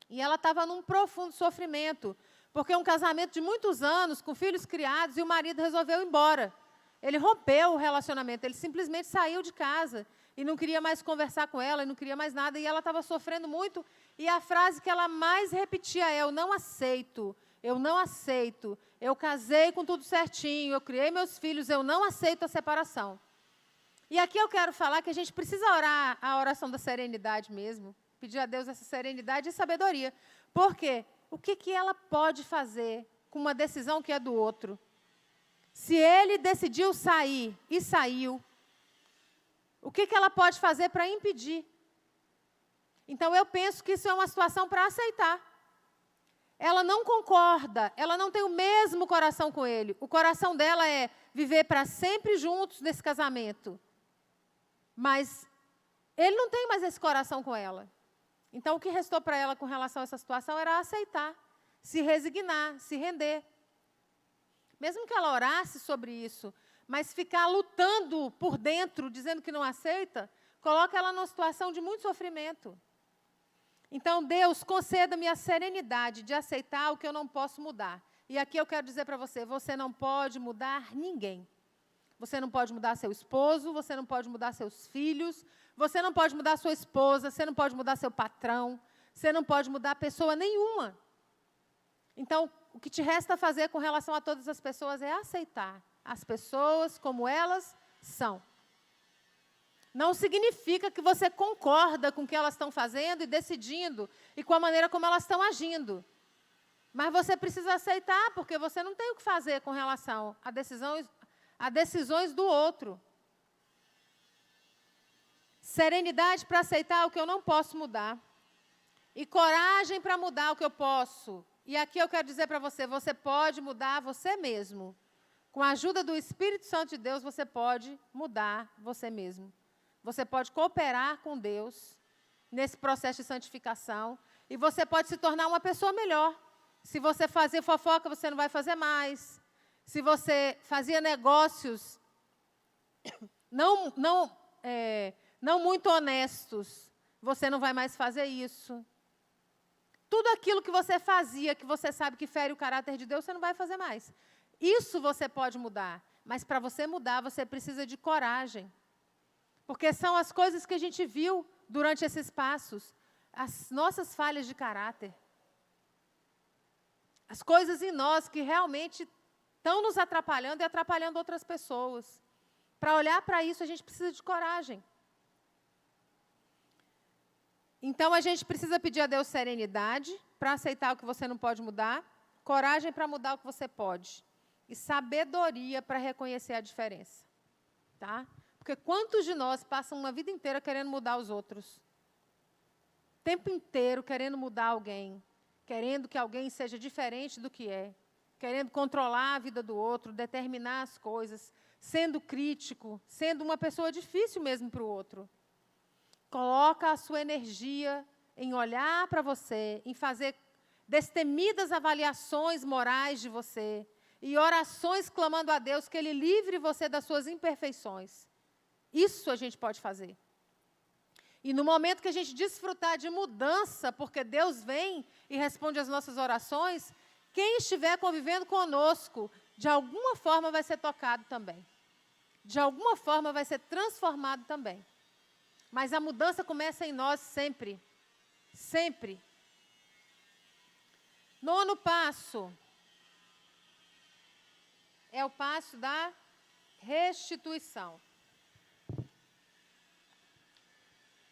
[SPEAKER 2] e ela estava num profundo sofrimento, porque um casamento de muitos anos, com filhos criados, e o marido resolveu ir embora. Ele rompeu o relacionamento, ele simplesmente saiu de casa e não queria mais conversar com ela, e não queria mais nada, e ela estava sofrendo muito, e a frase que ela mais repetia é: eu não aceito, eu não aceito, eu casei com tudo certinho, eu criei meus filhos, eu não aceito a separação. E aqui eu quero falar que a gente precisa orar a oração da serenidade mesmo, pedir a Deus essa serenidade e sabedoria. Por quê? O que ela pode fazer com uma decisão que é do outro? Se ele decidiu sair e saiu, o que ela pode fazer para impedir? Então, eu penso que isso é uma situação para aceitar. Ela não concorda, ela não tem o mesmo coração com ele. O coração dela é viver para sempre juntos nesse casamento. Mas ele não tem mais esse coração com ela. Então, o que restou para ela com relação a essa situação era aceitar, se resignar, se render. Mesmo que ela orasse sobre isso, mas ficar lutando por dentro, dizendo que não aceita, coloca ela numa situação de muito sofrimento. Então, Deus, conceda-me a serenidade de aceitar o que eu não posso mudar. E aqui eu quero dizer para você, você não pode mudar ninguém. Você não pode mudar seu esposo, você não pode mudar seus filhos, você não pode mudar sua esposa, você não pode mudar seu patrão, você não pode mudar pessoa nenhuma. Então, o que te resta fazer com relação a todas as pessoas é aceitar as pessoas como elas são. Não significa que você concorda com o que elas estão fazendo e decidindo e com a maneira como elas estão agindo. Mas você precisa aceitar, porque você não tem o que fazer com relação a decisões do outro. Serenidade para aceitar o que eu não posso mudar. E coragem para mudar o que eu posso. E aqui eu quero dizer para você, você pode mudar você mesmo. Com a ajuda do Espírito Santo de Deus, você pode mudar você mesmo. Você pode cooperar com Deus nesse processo de santificação. E você pode se tornar uma pessoa melhor. Se você fazer fofoca, você não vai fazer mais. Se você fazia negócios não muito honestos, você não vai mais fazer isso. Tudo aquilo que você fazia, que você sabe que fere o caráter de Deus, você não vai fazer mais. Isso você pode mudar. Mas para você mudar, você precisa de coragem. Porque são as coisas que a gente viu durante esses passos. As nossas falhas de caráter. As coisas em nós que realmente estão nos atrapalhando e atrapalhando outras pessoas. Para olhar para isso, a gente precisa de coragem. Então, a gente precisa pedir a Deus serenidade para aceitar o que você não pode mudar, coragem para mudar o que você pode, e sabedoria para reconhecer a diferença. Tá? Porque quantos de nós passam uma vida inteira querendo mudar os outros? O tempo inteiro querendo mudar alguém, querendo que alguém seja diferente do que é, querendo controlar a vida do outro, determinar as coisas, sendo crítico, sendo uma pessoa difícil mesmo para o outro. Coloca a sua energia em olhar para você, em fazer destemidas avaliações morais de você e orações clamando a Deus que Ele livre você das suas imperfeições. Isso a gente pode fazer. E no momento que a gente desfrutar de mudança, porque Deus vem e responde às nossas orações, quem estiver convivendo conosco, de alguma forma vai ser tocado também. De alguma forma vai ser transformado também. Mas a mudança começa em nós sempre. Sempre. 9º passo é o passo da restituição.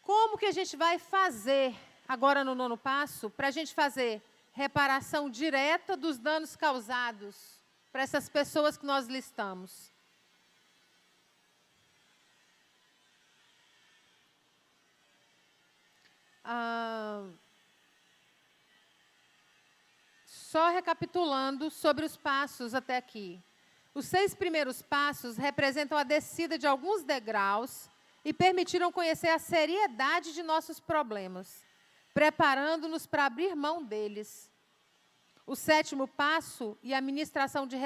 [SPEAKER 2] Como que a gente vai fazer, agora no 9º passo, para a gente fazer reparação direta dos danos causados para essas pessoas que nós listamos? Só recapitulando sobre os passos até aqui. Os 6 primeiros passos representam a descida de alguns degraus e permitiram conhecer a seriedade de nossos problemas, preparando-nos para abrir mão deles. O 7º passo e a ministração de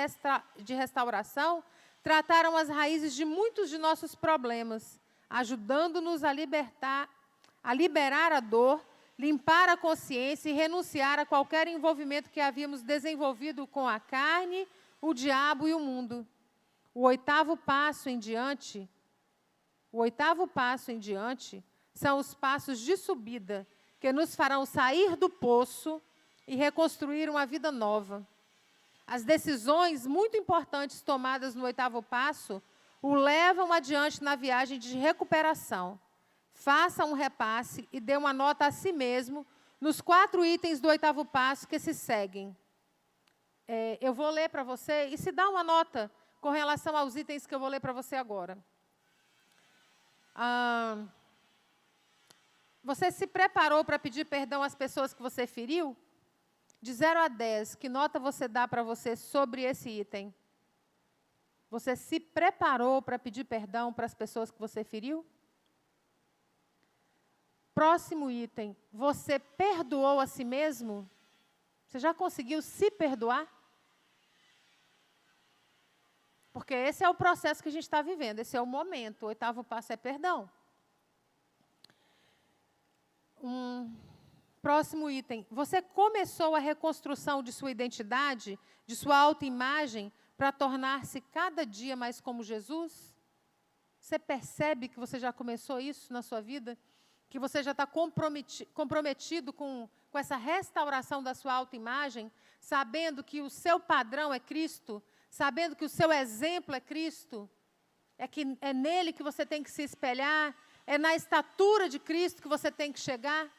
[SPEAKER 2] restauração trataram as raízes de muitos de nossos problemas, ajudando-nos a liberar a dor, limpar a consciência e renunciar a qualquer envolvimento que havíamos desenvolvido com a carne, o diabo e o mundo. O 8º passo em diante são os passos de subida que nos farão sair do poço e reconstruir uma vida nova. As decisões muito importantes tomadas no 8º passo o levam adiante na viagem de recuperação, faça um repasse e dê uma nota a si mesmo nos 4 itens do 8º passo que se seguem. Eu vou ler para você e se dá uma nota com relação aos itens que eu vou ler para você agora. Você se preparou para pedir perdão às pessoas que você feriu? De 0 a 10, que nota você dá para você sobre esse item? Você se preparou para pedir perdão para as pessoas que você feriu? Próximo item, você perdoou a si mesmo? Você já conseguiu se perdoar? Porque esse é o processo que a gente está vivendo, esse é o momento. O 8º passo é perdão. Próximo item, você começou a reconstrução de sua identidade, de sua autoimagem, para tornar-se cada dia mais como Jesus? Você percebe que você já começou isso na sua vida? Que você já está comprometido com essa restauração da sua autoimagem, sabendo que o seu padrão é Cristo, sabendo que o seu exemplo é Cristo, é nele que você tem que se espelhar, é na estatura de Cristo que você tem que chegar?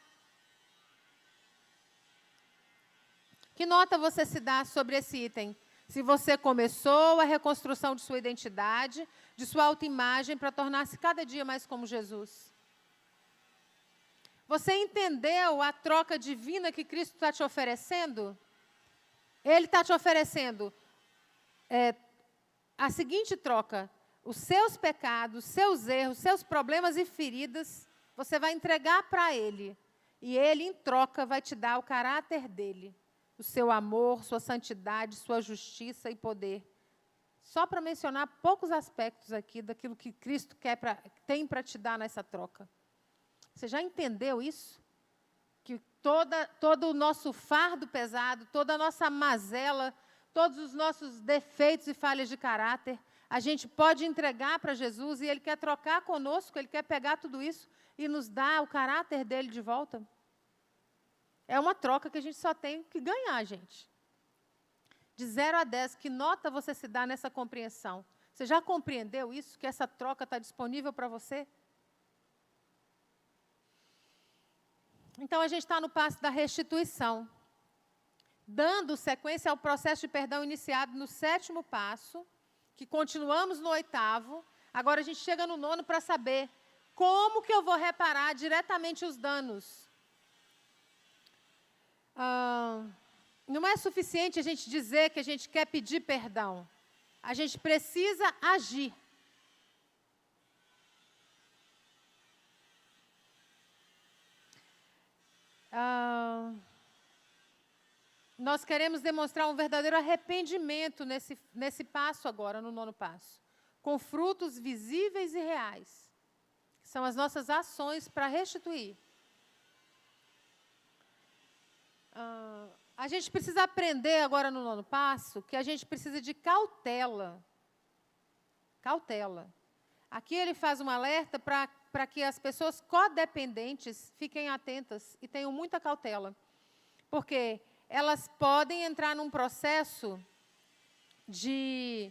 [SPEAKER 2] Que nota você se dá sobre esse item? Se você começou a reconstrução de sua identidade, de sua autoimagem, para tornar-se cada dia mais como Jesus. Você entendeu a troca divina que Cristo está te oferecendo? Ele está te oferecendo a seguinte troca: os seus pecados, seus erros, seus problemas e feridas, você vai entregar para Ele. E Ele, em troca, vai te dar o caráter dEle. O seu amor, sua santidade, sua justiça e poder. Só para mencionar poucos aspectos aqui daquilo que Cristo tem para te dar nessa troca. Você já entendeu isso? Que todo o nosso fardo pesado, toda a nossa mazela, todos os nossos defeitos e falhas de caráter, a gente pode entregar para Jesus e Ele quer trocar conosco, Ele quer pegar tudo isso e nos dar o caráter dEle de volta? É uma troca que a gente só tem que ganhar, gente. De 0 a 10, que nota você se dá nessa compreensão? Você já compreendeu isso, que essa troca está disponível para você? Então, a gente está no passo da restituição, dando sequência ao processo de perdão iniciado no 7º passo, que continuamos no 8º, agora a gente chega no 9º para saber como que eu vou reparar diretamente os danos. Não é suficiente a gente dizer que a gente quer pedir perdão. A gente precisa agir. Nós queremos demonstrar um verdadeiro arrependimento nesse passo agora, no 9º passo, com frutos visíveis e reais, que são as nossas ações para restituir. A gente precisa aprender agora no 9º passo que a gente precisa de cautela. Cautela. Aqui ele faz um alerta para que as pessoas codependentes fiquem atentas e tenham muita cautela. Porque elas podem entrar num processo de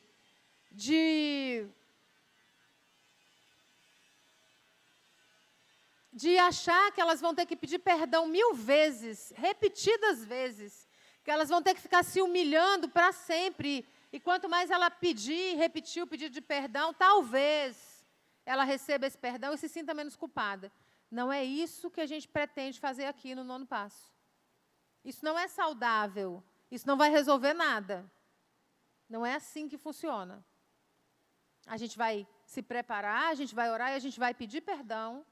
[SPEAKER 2] achar que elas vão ter que pedir perdão 1000 vezes, repetidas vezes, que elas vão ter que ficar se humilhando para sempre. E quanto mais ela repetir o pedido de perdão, talvez ela receba esse perdão e se sinta menos culpada. Não é isso que a gente pretende fazer aqui no 9º passo. Isso não é saudável, isso não vai resolver nada. Não é assim que funciona. A gente vai se preparar, a gente vai orar e a gente vai pedir perdão.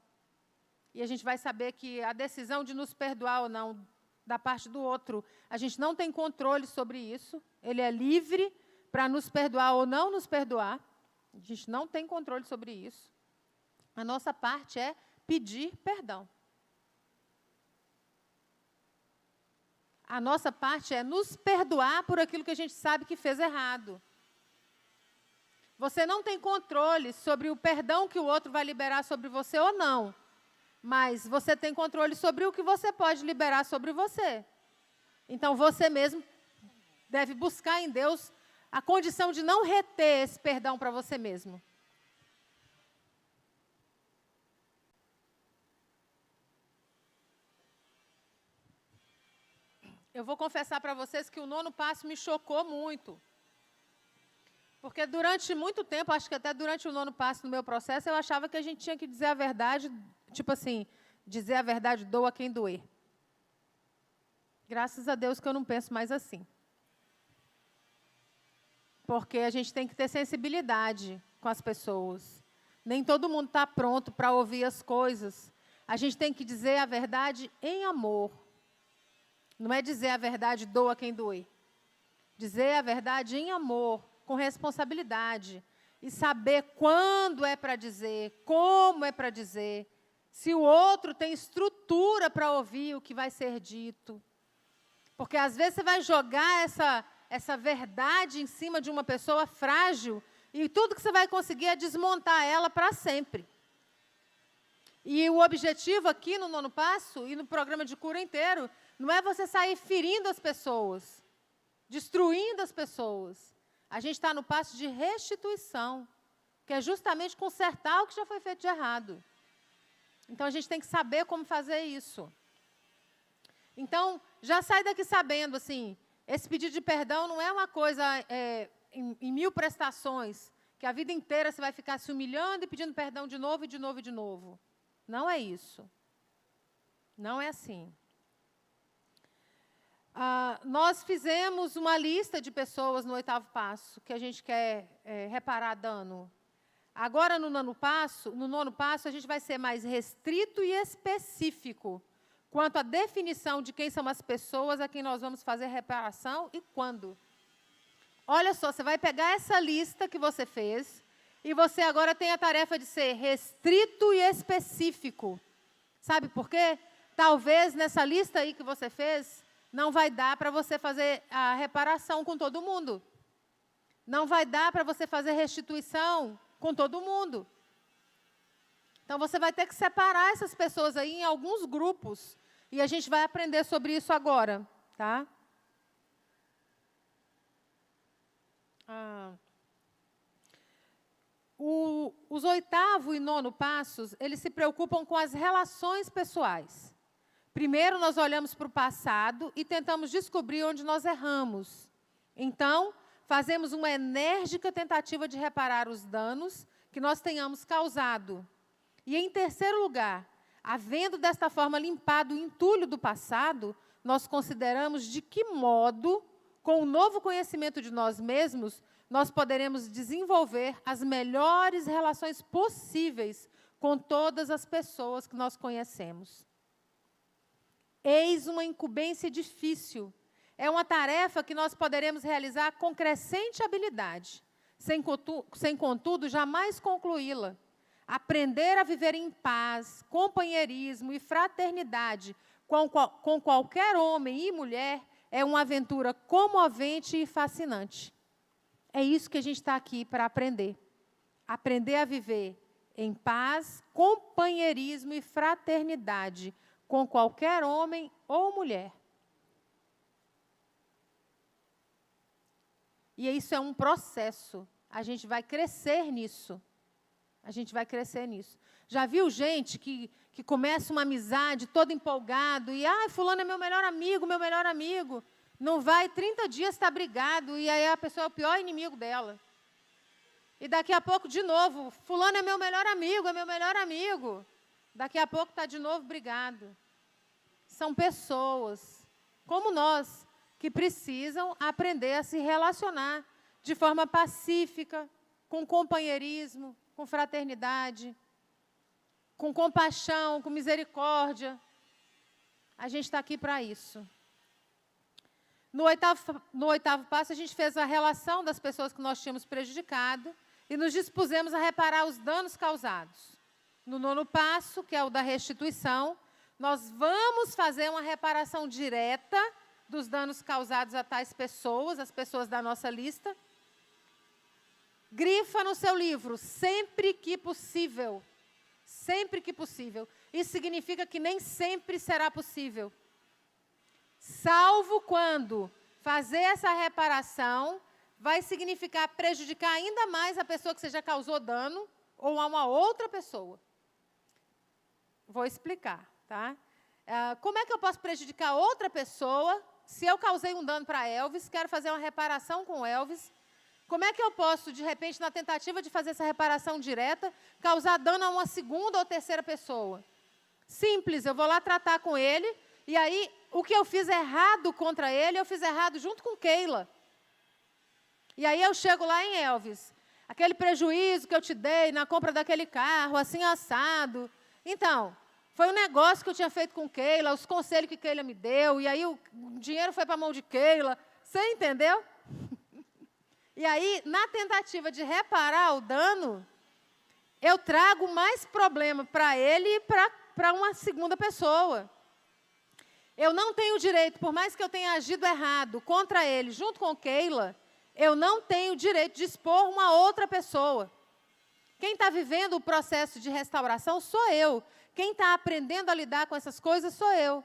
[SPEAKER 2] E a gente vai saber que a decisão de nos perdoar ou não, da parte do outro, a gente não tem controle sobre isso. Ele é livre para nos perdoar ou não nos perdoar. A gente não tem controle sobre isso. A nossa parte é pedir perdão. A nossa parte é nos perdoar por aquilo que a gente sabe que fez errado. Você não tem controle sobre o perdão que o outro vai liberar sobre você ou não. Mas você tem controle sobre o que você pode liberar sobre você. Então, você mesmo deve buscar em Deus a condição de não reter esse perdão para você mesmo. eu vou confessar para vocês que o 9º passo me chocou muito. Porque durante muito tempo, acho que até durante o 9º passo no meu processo, eu achava que a gente tinha que dizer a verdade, tipo assim, dizer a verdade doa quem doer. Graças a Deus que eu não penso mais assim. Porque a gente tem que ter sensibilidade com as pessoas. Nem todo mundo está pronto para ouvir as coisas. A gente tem que dizer a verdade em amor. Não é dizer a verdade doa quem doer. Dizer a verdade em amor, com responsabilidade. E saber quando é para dizer, como é para dizer. Se o outro tem estrutura para ouvir o que vai ser dito. Porque às vezes você vai jogar essa verdade em cima de uma pessoa frágil e tudo que você vai conseguir é desmontar ela para sempre. E o objetivo aqui no 9º passo e no programa de cura inteiro não é você sair ferindo as pessoas, destruindo as pessoas. A gente está no passo de restituição, que é justamente consertar o que já foi feito de errado. Então, a gente tem que saber como fazer isso. Então, já sai daqui sabendo, assim, esse pedido de perdão não é uma coisa em 1000 prestações, que a vida inteira você vai ficar se humilhando e pedindo perdão de novo, e de novo, e de novo. Não é isso. Não é assim. Nós fizemos uma lista de pessoas no 8º passo, que a gente quer reparar dano. Agora, no 9º passo, a gente vai ser mais restrito e específico quanto à definição de quem são as pessoas a quem nós vamos fazer reparação e quando. Olha só, você vai pegar essa lista que você fez e você agora tem a tarefa de ser restrito e específico. Sabe por quê? Talvez nessa lista aí que você fez, não vai dar para você fazer a reparação com todo mundo. Não vai dar para você fazer restituição com todo mundo. Então, você vai ter que separar essas pessoas aí em alguns grupos. E a gente vai aprender sobre isso agora, tá? Os 8º e 9º passos, eles se preocupam com as relações pessoais. Primeiro, nós olhamos para o passado e tentamos descobrir onde nós erramos. Então, fazemos uma enérgica tentativa de reparar os danos que nós tenhamos causado. E, em terceiro lugar, havendo desta forma limpado o entulho do passado, nós consideramos de que modo, com o novo conhecimento de nós mesmos, nós poderemos desenvolver as melhores relações possíveis com todas as pessoas que nós conhecemos. Eis uma incumbência difícil. É uma tarefa que nós poderemos realizar com crescente habilidade, sem contudo, jamais concluí-la. Aprender a viver em paz, companheirismo e fraternidade com qualquer homem e mulher é uma aventura comovente e fascinante. É isso que a gente está aqui para aprender. Aprender a viver em paz, companheirismo e fraternidade com qualquer homem ou mulher. E isso é um processo. A gente vai crescer nisso. A gente vai crescer nisso. Já viu gente que começa uma amizade todo empolgado e, fulano é meu melhor amigo, meu melhor amigo. Não vai, 30 dias está brigado e aí a pessoa é o pior inimigo dela. E daqui a pouco, de novo, fulano é meu melhor amigo, é meu melhor amigo. Daqui a pouco está de novo brigado. São pessoas, como nós, que precisam aprender a se relacionar de forma pacífica, com companheirismo, com fraternidade, com compaixão, com misericórdia. A gente está aqui para isso. No 8º passo, a gente fez a relação das pessoas que nós tínhamos prejudicado e nos dispusemos a reparar os danos causados. No 9º passo, que é o da restituição, nós vamos fazer uma reparação direta dos danos causados a tais pessoas, as pessoas da nossa lista. Grifa no seu livro, sempre que possível. Sempre que possível. Isso significa que nem sempre será possível. Salvo quando fazer essa reparação vai significar prejudicar ainda mais a pessoa que você já causou dano ou a uma outra pessoa. Vou explicar, tá? Como é que eu posso prejudicar outra pessoa se eu causei um dano para Elvis, quero fazer uma reparação com Elvis, como é que eu posso, de repente, na tentativa de fazer essa reparação direta, causar dano a uma segunda ou terceira pessoa? Simples, eu vou lá tratar com ele, e aí o que eu fiz errado contra ele, eu fiz errado junto com Keila. E aí eu chego lá em Elvis, aquele prejuízo que eu te dei na compra daquele carro, assim assado. Então, foi um negócio que eu tinha feito com Keila, os conselhos que Keila me deu, e aí o dinheiro foi para a mão de Keila. Você entendeu? E aí, na tentativa de reparar o dano, eu trago mais problema para ele e para uma segunda pessoa. Eu não tenho direito, por mais que eu tenha agido errado contra ele, junto com Keila, eu não tenho direito de expor uma outra pessoa. Quem está vivendo o processo de restauração sou eu. Quem está aprendendo a lidar com essas coisas sou eu.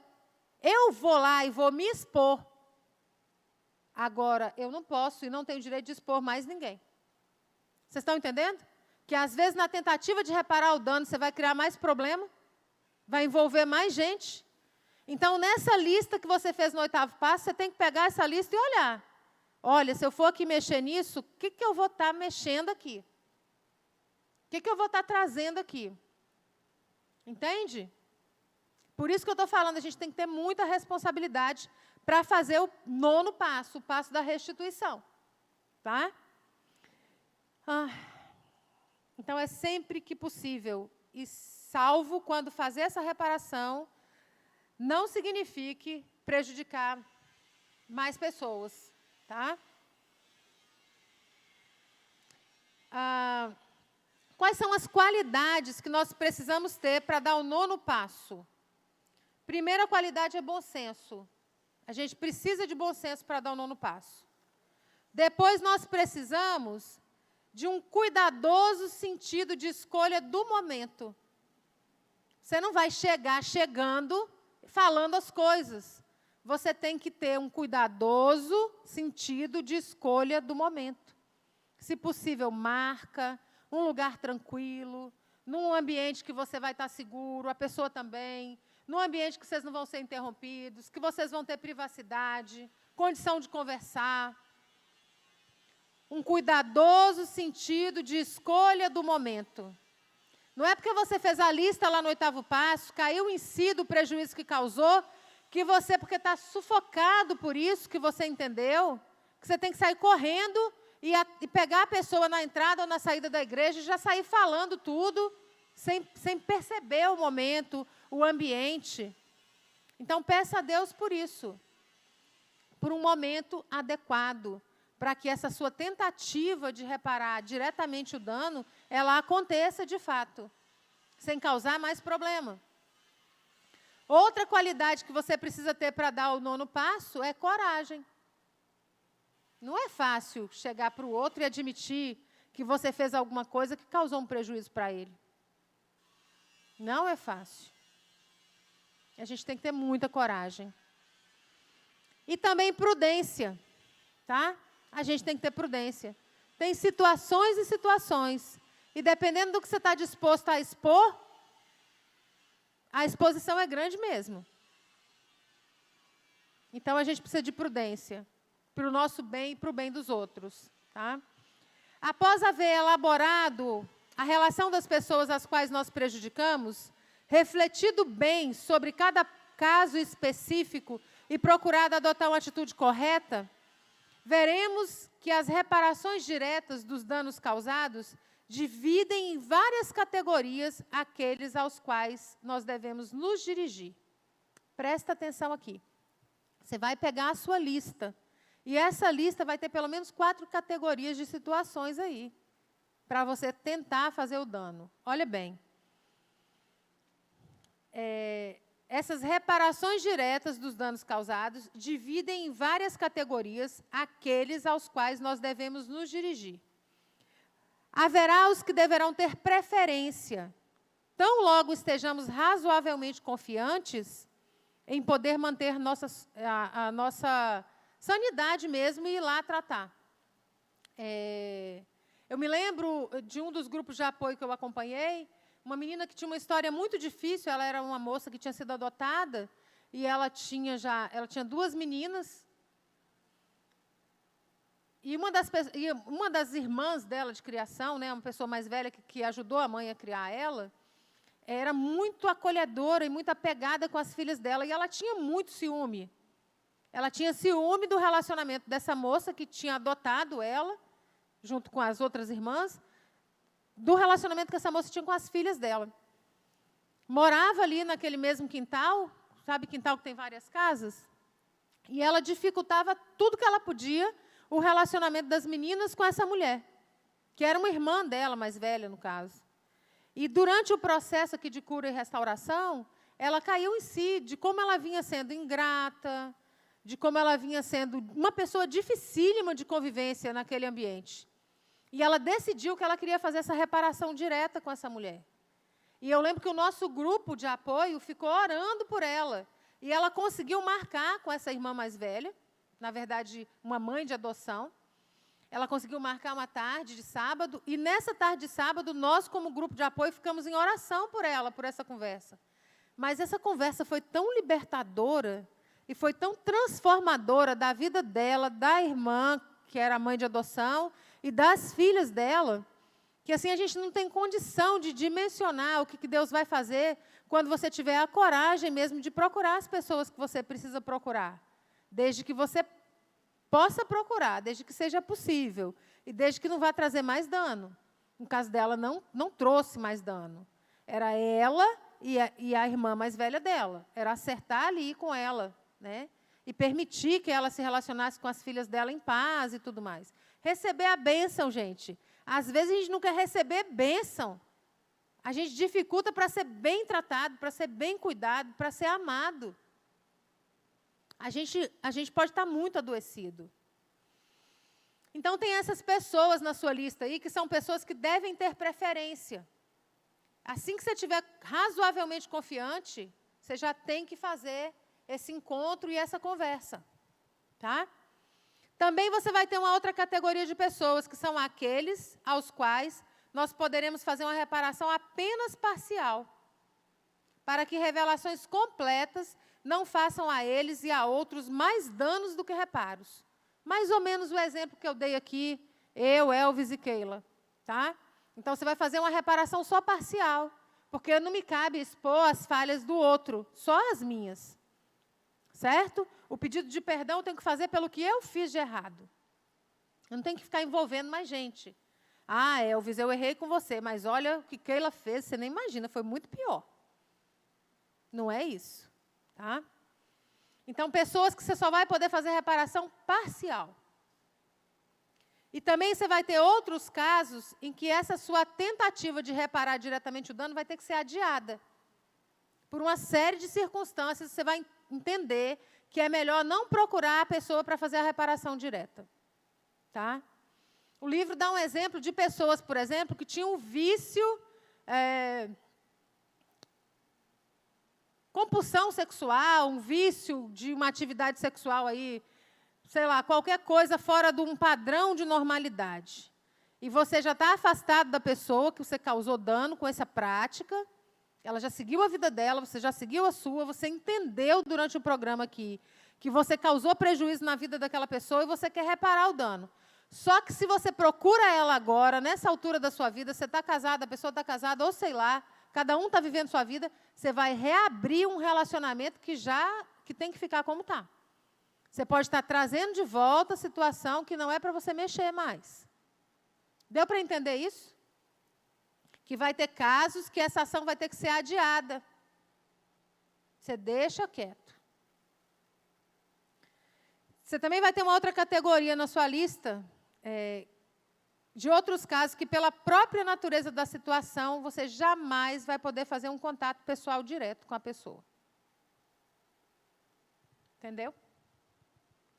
[SPEAKER 2] Eu vou lá e vou me expor. Agora, eu não posso e não tenho direito de expor mais ninguém. Vocês estão entendendo? Que às vezes na tentativa de reparar o dano, você vai criar mais problema, vai envolver mais gente. Então, nessa lista que você fez no 8º passo, você tem que pegar essa lista e olhar. Olha, se eu for aqui mexer nisso, o que eu vou estar mexendo aqui? O que eu vou estar trazendo aqui? Entende? Por isso que eu estou falando, a gente tem que ter muita responsabilidade para fazer o 9º passo, o passo da restituição. Tá? Então, é sempre que possível, e salvo quando fazer essa reparação, não signifique prejudicar mais pessoas. Tá? Quais são as qualidades que nós precisamos ter para dar o 9º passo? Primeira qualidade é bom senso. A gente precisa de bom senso para dar o 9º passo. Depois, nós precisamos de um cuidadoso sentido de escolha do momento. Você não vai chegar chegando, falando as coisas. Você tem que ter um cuidadoso sentido de escolha do momento. Se possível, marca, um lugar tranquilo, num ambiente que você vai estar seguro, a pessoa também, num ambiente que vocês não vão ser interrompidos, que vocês vão ter privacidade, condição de conversar. Um cuidadoso sentido de escolha do momento. Não é porque você fez a lista lá no 8º passo, caiu em si do prejuízo que causou, que você, porque está sufocado por isso, que você entendeu, que você tem que sair correndo e pegar a pessoa na entrada ou na saída da igreja e já sair falando tudo, sem perceber o momento, o ambiente. Então, peça a Deus por isso, por um momento adequado, para que essa sua tentativa de reparar diretamente o dano, ela aconteça de fato, sem causar mais problema. Outra qualidade que você precisa ter para dar o 9º passo é coragem. Não é fácil chegar para o outro e admitir que você fez alguma coisa que causou um prejuízo para ele. Não é fácil. A gente tem que ter muita coragem. E também prudência, tá? A gente tem que ter prudência. Tem situações e situações. E dependendo do que você está disposto a expor, a exposição é grande mesmo. Então, a gente precisa de prudência, para o nosso bem e para o bem dos outros. Tá? Após haver elaborado a relação das pessoas às quais nós prejudicamos, refletido bem sobre cada caso específico e procurado adotar uma atitude correta, veremos que as reparações diretas dos danos causados dividem em várias categorias aqueles aos quais nós devemos nos dirigir. Presta atenção aqui. Você vai pegar a sua lista, e essa lista vai ter pelo menos 4 categorias de situações aí, para você tentar fazer o dano. Olha bem. Essas reparações diretas dos danos causados dividem em várias categorias aqueles aos quais nós devemos nos dirigir. Haverá os que deverão ter preferência, tão logo estejamos razoavelmente confiantes em poder manter a nossa sanidade mesmo e ir lá tratar. Eu me lembro de um dos grupos de apoio que eu acompanhei, uma menina que tinha uma história muito difícil, ela era uma moça que tinha sido adotada, e ela tinha 2 meninas. E uma das irmãs dela de criação, né, uma pessoa mais velha que ajudou a mãe a criar ela, era muito acolhedora e muito apegada com as filhas dela, e ela tinha muito ciúme. Ela tinha ciúme do relacionamento dessa moça que tinha adotado ela, junto com as outras irmãs, do relacionamento que essa moça tinha com as filhas dela. Morava ali naquele mesmo quintal, sabe, quintal que tem várias casas? E ela dificultava tudo que ela podia o relacionamento das meninas com essa mulher, que era uma irmã dela, mais velha, no caso. E durante o processo aqui de cura e restauração, ela caiu em si, de como ela vinha sendo ingrata, de como ela vinha sendo uma pessoa dificílima de convivência naquele ambiente. E ela decidiu que ela queria fazer essa reparação direta com essa mulher. E eu lembro que o nosso grupo de apoio ficou orando por ela. E ela conseguiu marcar com essa irmã mais velha, na verdade, uma mãe de adoção. Ela conseguiu marcar uma tarde de sábado, e nessa tarde de sábado, nós, como grupo de apoio, ficamos em oração por ela, por essa conversa. Mas essa conversa foi tão libertadora e foi tão transformadora da vida dela, da irmã, que era a mãe de adoção, e das filhas dela, que assim a gente não tem condição de dimensionar o que Deus vai fazer quando você tiver a coragem mesmo de procurar as pessoas que você precisa procurar. Desde que você possa procurar, desde que seja possível, e desde que não vá trazer mais dano. No caso dela, não trouxe mais dano. Era ela e a irmã mais velha dela. Era acertar ali com ela, né? E permitir que ela se relacionasse com as filhas dela em paz e tudo mais. Receber a bênção, gente. Às vezes a gente não quer receber bênção. A gente dificulta para ser bem tratado, para ser bem cuidado, para ser amado. A gente pode estar muito adoecido. Então, tem essas pessoas na sua lista aí, que são pessoas que devem ter preferência. Assim que você estiver razoavelmente confiante, você já tem que fazer esse encontro e essa conversa. Tá? Também você vai ter uma outra categoria de pessoas, que são aqueles aos quais nós poderemos fazer uma reparação apenas parcial, para que revelações completas não façam a eles e a outros mais danos do que reparos. Mais ou menos o exemplo que eu dei aqui, eu, Elvis e Keila. Tá? Então, você vai fazer uma reparação só parcial, porque não me cabe expor as falhas do outro, só as minhas. Certo? O pedido de perdão eu tenho que fazer pelo que eu fiz de errado. Eu não tenho que ficar envolvendo mais gente. Ah, Elvis, eu errei com você, mas olha o que Keila fez, você nem imagina, foi muito pior. Não é isso. Tá? Então, pessoas que você só vai poder fazer reparação parcial. E também você vai ter outros casos em que essa sua tentativa de reparar diretamente o dano vai ter que ser adiada. Por uma série de circunstâncias, você vai entender que é melhor não procurar a pessoa para fazer a reparação direta. Tá? O livro dá um exemplo de pessoas, por exemplo, que tinham um vício, compulsão sexual, um vício de uma atividade sexual aí, sei lá, qualquer coisa fora de um padrão de normalidade. E você já está afastado da pessoa que você causou dano com essa prática, ela já seguiu a vida dela, você já seguiu a sua, você entendeu durante o programa aqui que você causou prejuízo na vida daquela pessoa e você quer reparar o dano. Só que se você procura ela agora, nessa altura da sua vida, você está casado, a pessoa está casada, ou sei lá, cada um está vivendo sua vida, você vai reabrir um relacionamento que tem que ficar como está. Você pode estar trazendo de volta a situação que não é para você mexer mais. Deu para entender isso? Que vai ter casos que essa ação vai ter que ser adiada. Você deixa quieto. Você também vai ter uma outra categoria na sua lista, de outros casos que, pela própria natureza da situação, você jamais vai poder fazer um contato pessoal direto com a pessoa. Entendeu?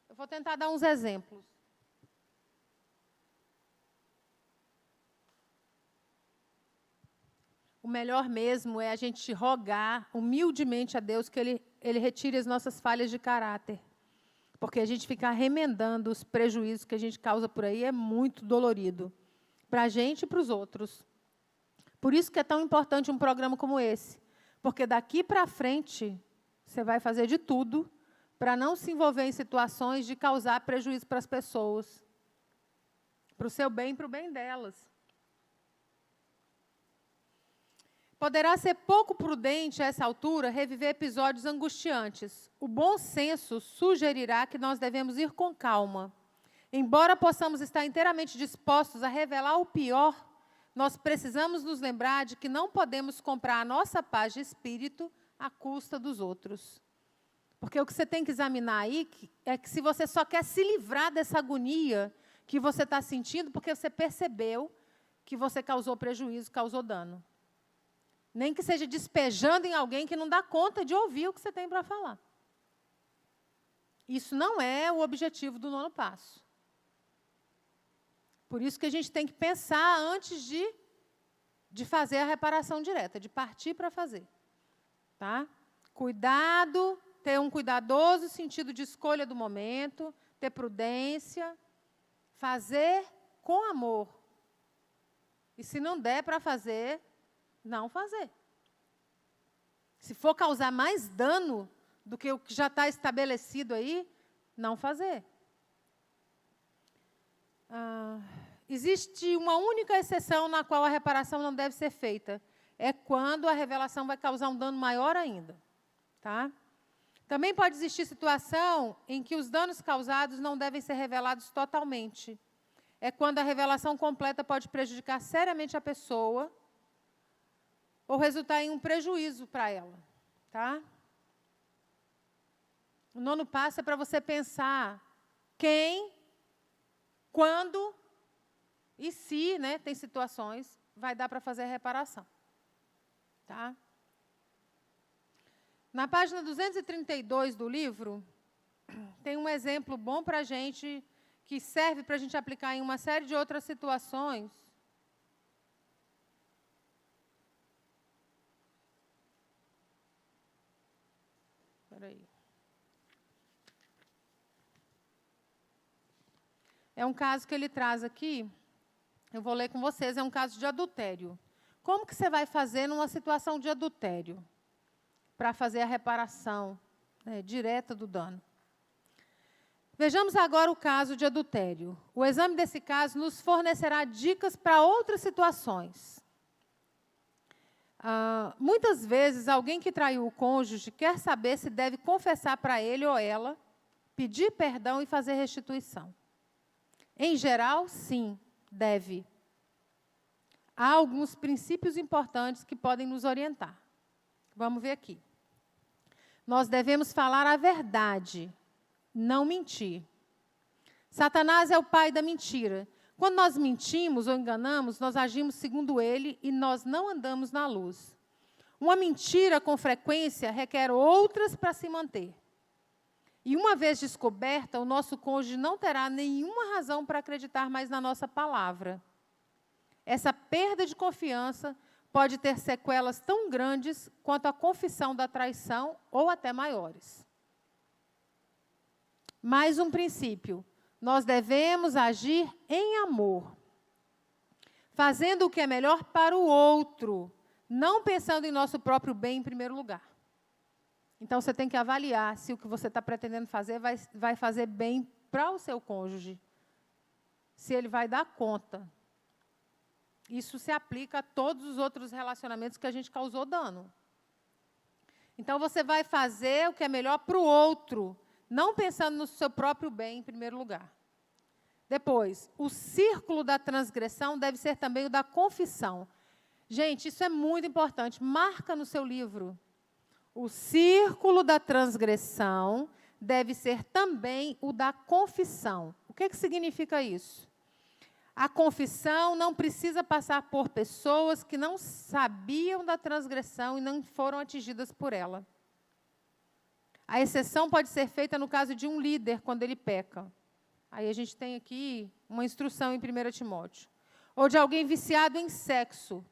[SPEAKER 2] Eu vou tentar dar uns exemplos. O melhor mesmo é a gente rogar humildemente a Deus que Ele retire as nossas falhas de caráter. Porque a gente ficar remendando os prejuízos que a gente causa por aí é muito dolorido. Para a gente e para os outros. Por isso que é tão importante um programa como esse. Porque daqui para frente, você vai fazer de tudo para não se envolver em situações de causar prejuízo para as pessoas, para o seu bem e para o bem delas. Poderá ser pouco prudente, a essa altura, reviver episódios angustiantes. O bom senso sugerirá que nós devemos ir com calma. Embora possamos estar inteiramente dispostos a revelar o pior, nós precisamos nos lembrar de que não podemos comprar a nossa paz de espírito à custa dos outros. Porque o que você tem que examinar aí é que se você só quer se livrar dessa agonia que você está sentindo, porque você percebeu que você causou prejuízo, causou dano. Nem que seja despejando em alguém que não dá conta de ouvir o que você tem para falar. Isso não é o objetivo do 9º passo. Por isso que a gente tem que pensar antes de fazer a reparação direta, de partir para fazer. Tá? Cuidado, ter um cuidadoso sentido de escolha do momento, ter prudência, fazer com amor. E se não der para fazer, não fazer. Se for causar mais dano do que o que já está estabelecido aí, não fazer. Existe uma única exceção na qual a reparação não deve ser feita. É quando a revelação vai causar um dano maior ainda. Tá? Também pode existir situação em que os danos causados não devem ser revelados totalmente. É quando a revelação completa pode prejudicar seriamente a pessoa ou resultar em um prejuízo para ela. Tá? O 9º passo é para você pensar quem, quando e se, né, tem situações, vai dar para fazer a reparação. Tá? Na página 232 do livro, tem um exemplo bom para a gente, que serve para a gente aplicar em uma série de outras situações. Espera aí. É um caso que ele traz aqui, eu vou ler com vocês, é um caso de adultério. Como que você vai fazer numa situação de adultério? Para fazer a reparação direta do dano. Vejamos agora o caso de adultério. O exame desse caso nos fornecerá dicas para outras situações. Muitas vezes, alguém que traiu o cônjuge quer saber se deve confessar para ele ou ela, pedir perdão e fazer restituição. Em geral, sim, deve. Há alguns princípios importantes que podem nos orientar. Vamos ver aqui. Nós devemos falar a verdade, não mentir. Satanás é o pai da mentira. Quando nós mentimos ou enganamos, nós agimos segundo ele e nós não andamos na luz. Uma mentira, com frequência, requer outras para se manter. E uma vez descoberta, o nosso cônjuge não terá nenhuma razão para acreditar mais na nossa palavra. Essa perda de confiança pode ter sequelas tão grandes quanto a confissão da traição ou até maiores. Mais um princípio. Nós devemos agir em amor, fazendo o que é melhor para o outro, não pensando em nosso próprio bem em primeiro lugar. Então, você tem que avaliar se o que você está pretendendo fazer vai fazer bem para o seu cônjuge, se ele vai dar conta. Isso se aplica a todos os outros relacionamentos que a gente causou dano. Então, você vai fazer o que é melhor para o outro, não pensando no seu próprio bem em primeiro lugar. Depois, o círculo da transgressão deve ser também o da confissão. Gente, isso é muito importante. Marca no seu livro. O círculo da transgressão deve ser também o da confissão. O que significa isso? A confissão não precisa passar por pessoas que não sabiam da transgressão e não foram atingidas por ela. A exceção pode ser feita no caso de um líder, quando ele peca. Aí a gente tem aqui uma instrução em 1 Timóteo. Ou de alguém viciado em sexo.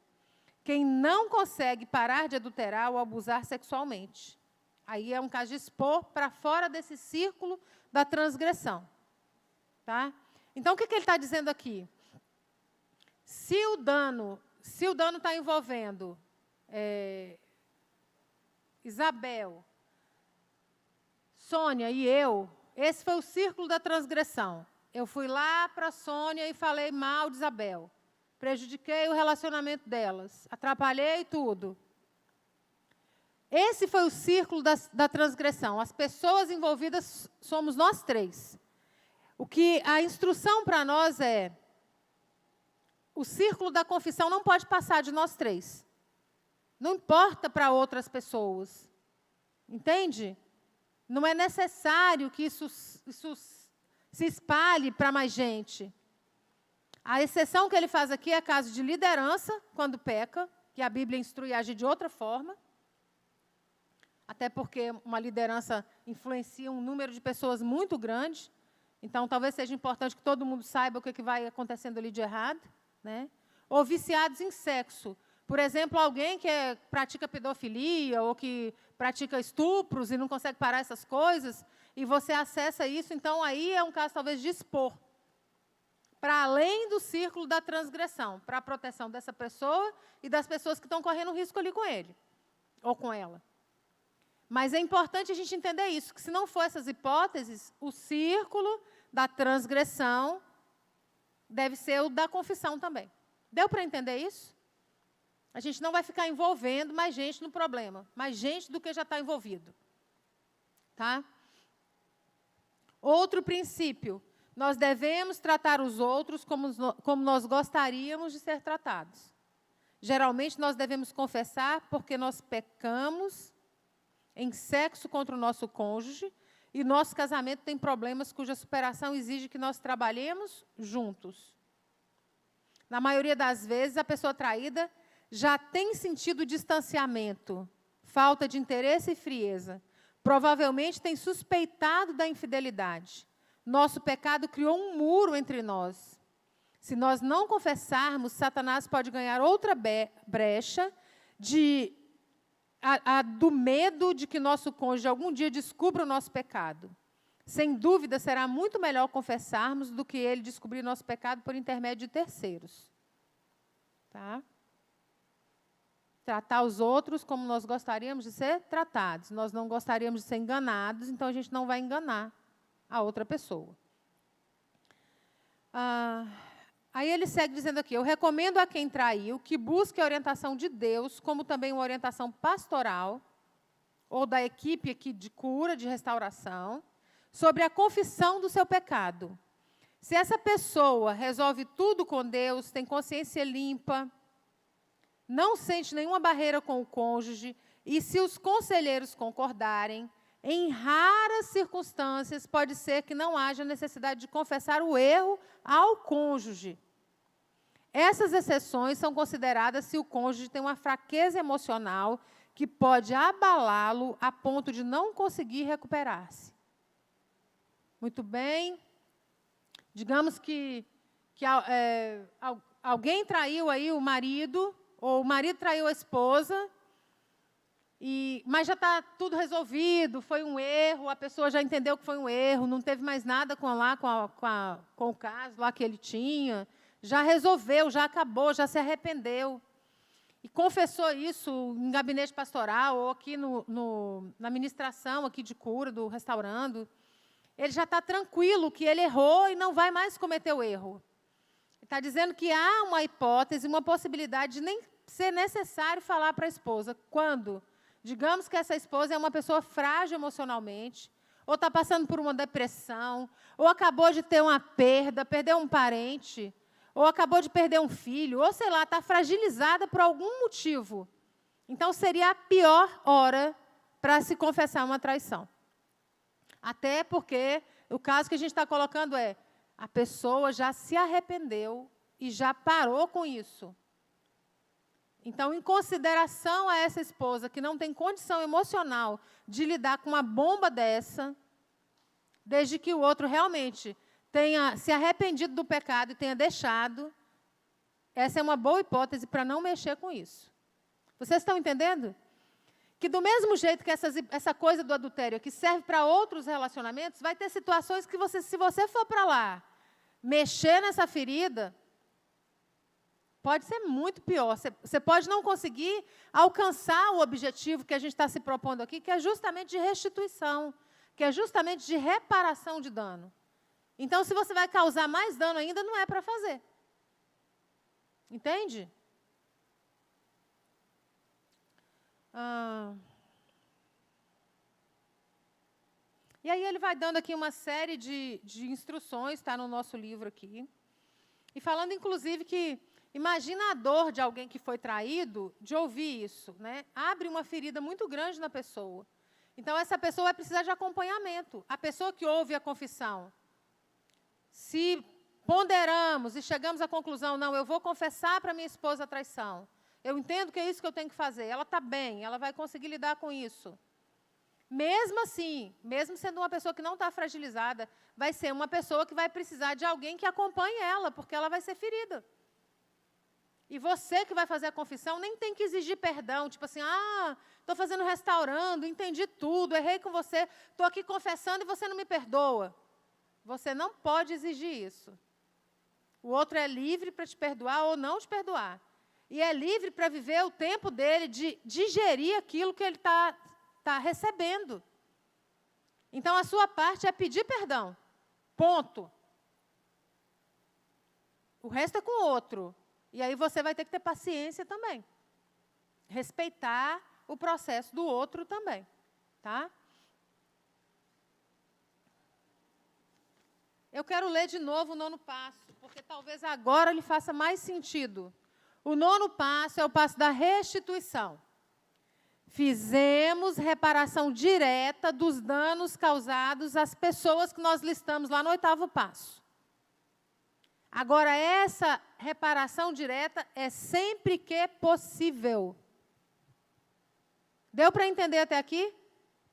[SPEAKER 2] Quem não consegue parar de adulterar ou abusar sexualmente. Aí é um caso de expor para fora desse círculo da transgressão. Tá? Então, o que ele está dizendo aqui? Se o dano está envolvendo Isabel, Sônia e eu, esse foi o círculo da transgressão. Eu fui lá para a Sônia e falei mal de Isabel. Prejudiquei o relacionamento delas, atrapalhei tudo. Esse foi o círculo da transgressão. As pessoas envolvidas somos nós três. O que a instrução para nós é, o círculo da confissão não pode passar de nós três. Não importa para outras pessoas. Entende? Não é necessário que isso se espalhe para mais gente. A exceção que ele faz aqui é caso de liderança, quando peca, que a Bíblia instrui a agir de outra forma. Até porque uma liderança influencia um número de pessoas muito grande. Então, talvez seja importante que todo mundo saiba o que vai acontecendo ali de errado. Né? Ou viciados em sexo. Por exemplo, alguém que pratica pedofilia ou que pratica estupros e não consegue parar essas coisas, e você acessa isso, então aí é um caso talvez de expor. Para além do círculo da transgressão, para a proteção dessa pessoa e das pessoas que estão correndo risco ali com ele, ou com ela. Mas é importante a gente entender isso, que se não for essas hipóteses, o círculo da transgressão deve ser o da confissão também. Deu para entender isso? A gente não vai ficar envolvendo mais gente no problema, mais gente do que já está envolvido. Tá? Outro princípio, nós devemos tratar os outros como nós gostaríamos de ser tratados. Geralmente, nós devemos confessar porque nós pecamos em sexo contra o nosso cônjuge e nosso casamento tem problemas cuja superação exige que nós trabalhemos juntos. Na maioria das vezes, a pessoa traída já tem sentido distanciamento, falta de interesse e frieza. Provavelmente tem suspeitado da infidelidade. Nosso pecado criou um muro entre nós. Se nós não confessarmos, Satanás pode ganhar outra brecha do medo de que nosso cônjuge algum dia descubra o nosso pecado. Sem dúvida, será muito melhor confessarmos do que ele descobrir nosso pecado por intermédio de terceiros. Tá? Tratar os outros como nós gostaríamos de ser tratados. Nós não gostaríamos de ser enganados, então a gente não vai enganar a outra pessoa. Aí ele segue dizendo aqui, eu recomendo a quem traiu que busque a orientação de Deus, como também uma orientação pastoral, ou da equipe aqui de cura, de restauração, sobre a confissão do seu pecado. Se essa pessoa resolve tudo com Deus, tem consciência limpa, não sente nenhuma barreira com o cônjuge, e se os conselheiros concordarem, em raras circunstâncias, pode ser que não haja necessidade de confessar o erro ao cônjuge. Essas exceções são consideradas se o cônjuge tem uma fraqueza emocional que pode abalá-lo a ponto de não conseguir recuperar-se. Muito bem. Digamos que alguém traiu aí o marido, ou o marido traiu a esposa, mas já está tudo resolvido, foi um erro, a pessoa já entendeu que foi um erro, não teve mais nada com o caso lá que ele tinha, já resolveu, já acabou, já se arrependeu. E confessou isso em gabinete pastoral, ou aqui na ministração aqui de cura, do restaurando. Ele já está tranquilo que ele errou e não vai mais cometer o erro. Ele está dizendo que há uma hipótese, uma possibilidade de nem ser necessário falar para a esposa. Quando? Digamos que essa esposa é uma pessoa frágil emocionalmente, ou está passando por uma depressão, ou acabou de ter uma perda, perdeu um parente, ou acabou de perder um filho, ou, sei lá, está fragilizada por algum motivo. Então, seria a pior hora para se confessar uma traição. Até porque o caso que a gente está colocando é, a pessoa já se arrependeu e já parou com isso. Então, em consideração a essa esposa que não tem condição emocional de lidar com uma bomba dessa, desde que o outro realmente tenha se arrependido do pecado e tenha deixado, essa é uma boa hipótese para não mexer com isso. Vocês estão entendendo? Que do mesmo jeito que essa coisa do adultério, que serve para outros relacionamentos, vai ter situações que se você for para lá, mexer nessa ferida, pode ser muito pior. Você pode não conseguir alcançar o objetivo que a gente está se propondo aqui, que é justamente de restituição, que é justamente de reparação de dano. Então, se você vai causar mais dano ainda, não é para fazer. Entende? E aí ele vai dando aqui uma série de instruções, está no nosso livro aqui. E falando, inclusive, que imagina a dor de alguém que foi traído, de ouvir isso, né? Abre uma ferida muito grande na pessoa. Então, essa pessoa vai precisar de acompanhamento. A pessoa que ouve a confissão, se ponderamos e chegamos à conclusão, não, eu vou confessar para minha esposa a traição, eu entendo que é isso que eu tenho que fazer, ela está bem, ela vai conseguir lidar com isso. Mesmo assim, mesmo sendo uma pessoa que não está fragilizada, vai ser uma pessoa que vai precisar de alguém que acompanhe ela, porque ela vai ser ferida. E você que vai fazer a confissão nem tem que exigir perdão, tipo assim, estou fazendo restaurando, entendi tudo, errei com você, estou aqui confessando e você não me perdoa. Você não pode exigir isso. O outro é livre para te perdoar ou não te perdoar. E é livre para viver o tempo dele de digerir aquilo que ele está recebendo. Então, a sua parte é pedir perdão. Ponto. O resto é com o outro. E aí você vai ter que ter paciência também. Respeitar o processo do outro também. Tá? Eu quero ler de novo o 9º passo, porque talvez agora lhe faça mais sentido. O 9º passo é o passo da restituição. Fizemos reparação direta dos danos causados às pessoas que nós listamos lá no 8º passo. Agora, essa reparação direta é sempre que possível. Deu para entender até aqui?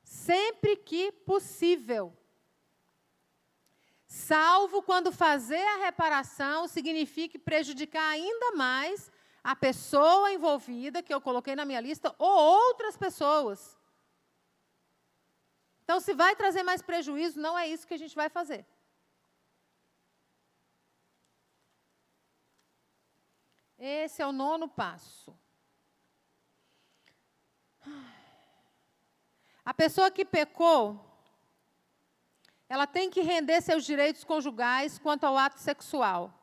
[SPEAKER 2] Sempre que possível. Salvo quando fazer a reparação signifique prejudicar ainda mais a pessoa envolvida, que eu coloquei na minha lista, ou outras pessoas. Então, se vai trazer mais prejuízo, não é isso que a gente vai fazer. Esse é o 9º passo. A pessoa que pecou, ela tem que render seus direitos conjugais quanto ao ato sexual.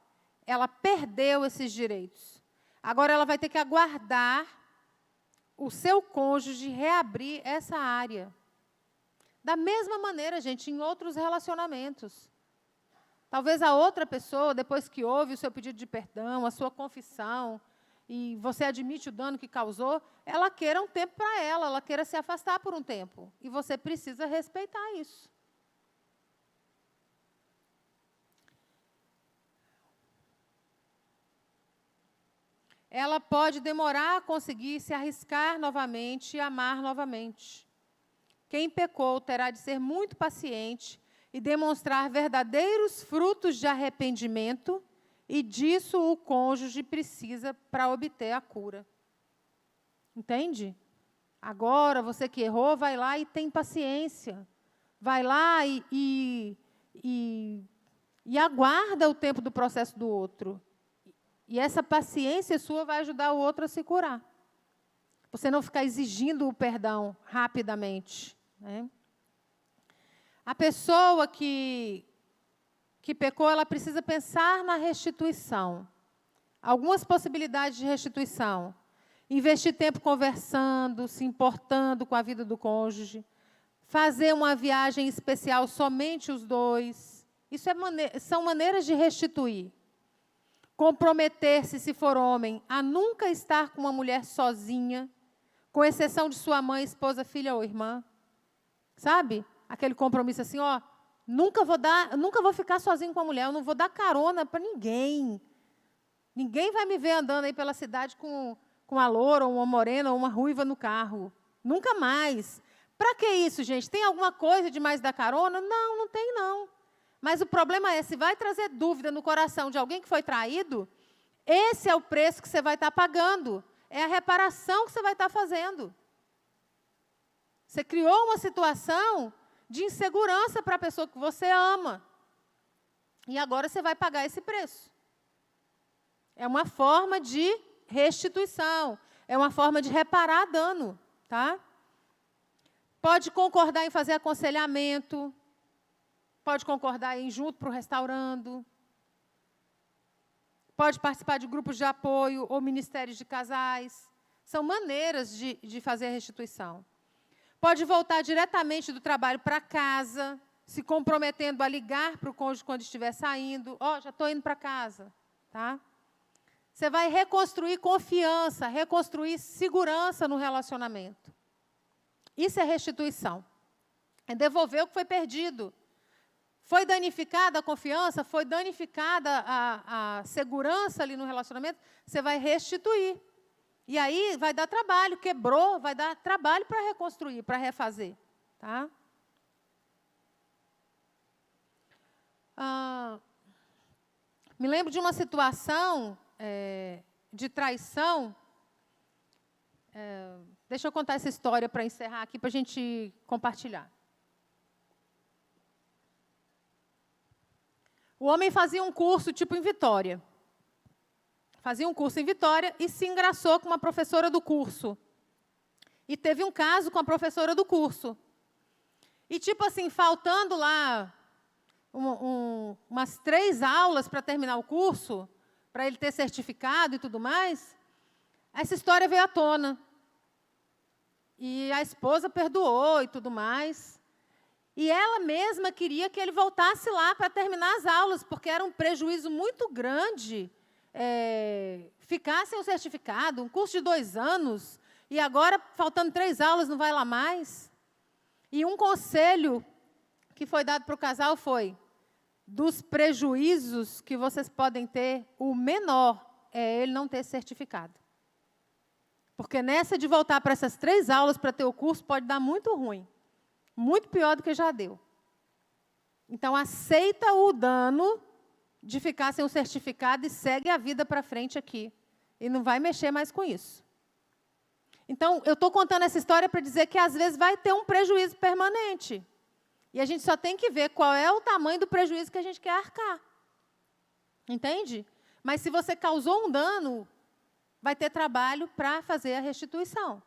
[SPEAKER 2] Ela perdeu esses direitos. Agora ela vai ter que aguardar o seu cônjuge reabrir essa área. Da mesma maneira, gente, em outros relacionamentos. Talvez a outra pessoa, depois que ouve o seu pedido de perdão, a sua confissão, e você admite o dano que causou, ela queira um tempo para ela queira se afastar por um tempo. E você precisa respeitar isso. Ela pode demorar a conseguir se arriscar novamente e amar novamente. Quem pecou terá de ser muito paciente e demonstrar verdadeiros frutos de arrependimento, e disso o cônjuge precisa para obter a cura. Entende? Agora, você que errou, vai lá e tem paciência. Vai lá e aguarda o tempo do processo do outro. E essa paciência sua vai ajudar o outro a se curar. Você não ficar exigindo o perdão rapidamente. Né? A pessoa que pecou, ela precisa pensar na restituição. Algumas possibilidades de restituição. Investir tempo conversando, se importando com a vida do cônjuge. Fazer uma viagem especial somente os dois. Isso são maneiras de restituir. Comprometer-se, se for homem, a nunca estar com uma mulher sozinha, com exceção de sua mãe, esposa, filha ou irmã. Sabe? Aquele compromisso assim, nunca vou ficar sozinho com a mulher, eu não vou dar carona para ninguém. Ninguém vai me ver andando aí pela cidade com uma loura, ou uma morena, ou uma ruiva no carro. Nunca mais. Para que isso, gente? Tem alguma coisa de mais dar carona? Não, não tem, não. Mas o problema é, se vai trazer dúvida no coração de alguém que foi traído, esse é o preço que você vai estar pagando. É a reparação que você vai estar fazendo. Você criou uma situação de insegurança para a pessoa que você ama. E agora você vai pagar esse preço. É uma forma de restituição. É uma forma de reparar dano. Tá? pode concordar em fazer aconselhamento, pode concordar em ir junto para o restaurando, pode participar de grupos de apoio ou ministérios de casais. São maneiras de fazer a restituição. Pode voltar diretamente do trabalho para casa, se comprometendo a ligar para o cônjuge quando estiver saindo. Ó, já estou indo para casa. Tá? Você vai reconstruir confiança, reconstruir segurança no relacionamento. Isso é restituição. É devolver o que foi perdido. Foi danificada a confiança, foi danificada a segurança ali no relacionamento, você vai restituir. E aí vai dar trabalho, quebrou, vai dar trabalho para reconstruir, para refazer. Tá? Me lembro de uma situação de traição. Deixa eu contar essa história para encerrar aqui, para a gente compartilhar. O homem fazia um curso tipo em Vitória. Fazia um curso em Vitória e se engraçou com uma professora do curso. E teve um caso com a professora do curso. E tipo assim, faltando lá umas 3 aulas para terminar o curso, para ele ter certificado e tudo mais, essa história veio à tona. E a esposa perdoou e tudo mais. E ela mesma queria que ele voltasse lá para terminar as aulas, porque era um prejuízo muito grande ficar sem o certificado, um curso de 2 anos, e agora, faltando 3 aulas, não vai lá mais. E um conselho que foi dado para o casal foi: dos prejuízos que vocês podem ter, o menor é ele não ter certificado. Porque nessa de voltar para essas 3 aulas para ter o curso, pode dar muito ruim. Muito pior do que já deu. Então, aceita o dano de ficar sem o certificado e segue a vida para frente aqui. E não vai mexer mais com isso. Então, eu estou contando essa história para dizer que, às vezes, vai ter um prejuízo permanente. E a gente só tem que ver qual é o tamanho do prejuízo que a gente quer arcar. Entende? Mas, se você causou um dano, vai ter trabalho para fazer a restituição.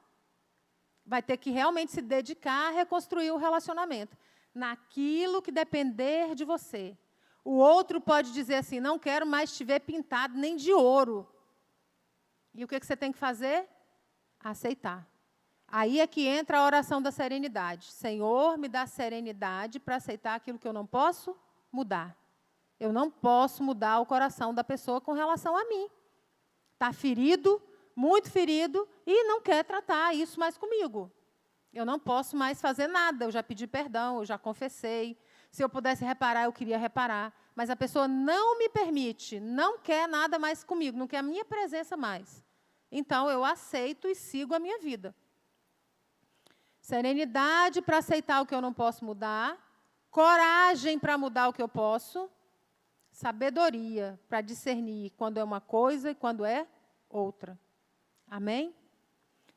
[SPEAKER 2] Vai ter que realmente se dedicar a reconstruir o relacionamento. Naquilo que depender de você. O outro pode dizer assim: não quero mais te ver pintado nem de ouro. E o que você tem que fazer? Aceitar. Aí é que entra a oração da serenidade. Senhor, me dá serenidade para aceitar aquilo que eu não posso mudar. Eu não posso mudar o coração da pessoa com relação a mim. Está ferido, muito ferido, e não quer tratar isso mais comigo. Eu não posso mais fazer nada, eu já pedi perdão, eu já confessei. Se eu pudesse reparar, eu queria reparar. Mas a pessoa não me permite, não quer nada mais comigo, não quer a minha presença mais. Então, eu aceito e sigo a minha vida. Serenidade para aceitar o que eu não posso mudar. Coragem para mudar o que eu posso. Sabedoria para discernir quando é uma coisa e quando é outra. Amém?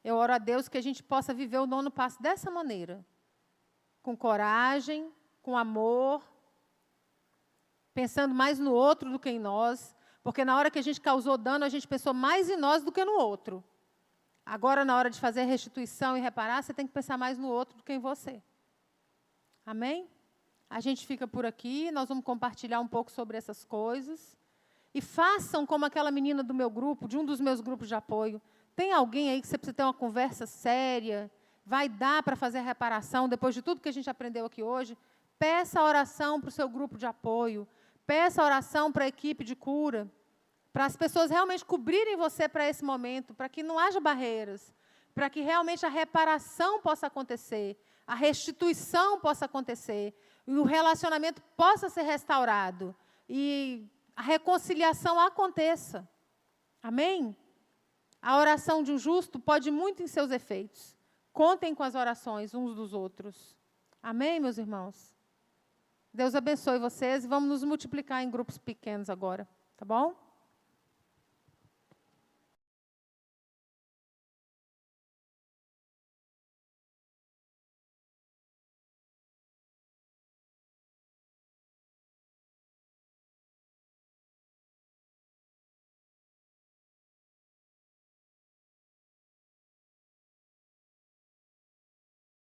[SPEAKER 2] Eu oro a Deus que a gente possa viver o 9º passo dessa maneira. Com coragem, com amor, pensando mais no outro do que em nós, porque na hora que a gente causou dano, a gente pensou mais em nós do que no outro. Agora, na hora de fazer restituição e reparar, você tem que pensar mais no outro do que em você. Amém? A gente fica por aqui, nós vamos compartilhar um pouco sobre essas coisas. E façam como aquela menina do meu grupo, de um dos meus grupos de apoio. Tem alguém aí que você precisa ter uma conversa séria, vai dar para fazer a reparação, depois de tudo que a gente aprendeu aqui hoje? Peça a oração para o seu grupo de apoio, peça a oração para a equipe de cura, para as pessoas realmente cobrirem você para esse momento, para que não haja barreiras, para que realmente a reparação possa acontecer, a restituição possa acontecer, e o relacionamento possa ser restaurado, e a reconciliação aconteça. Amém? A oração de um justo pode muito em seus efeitos. Contem com as orações uns dos outros. Amém, meus irmãos? Deus abençoe vocês e vamos nos multiplicar em grupos pequenos agora, tá bom?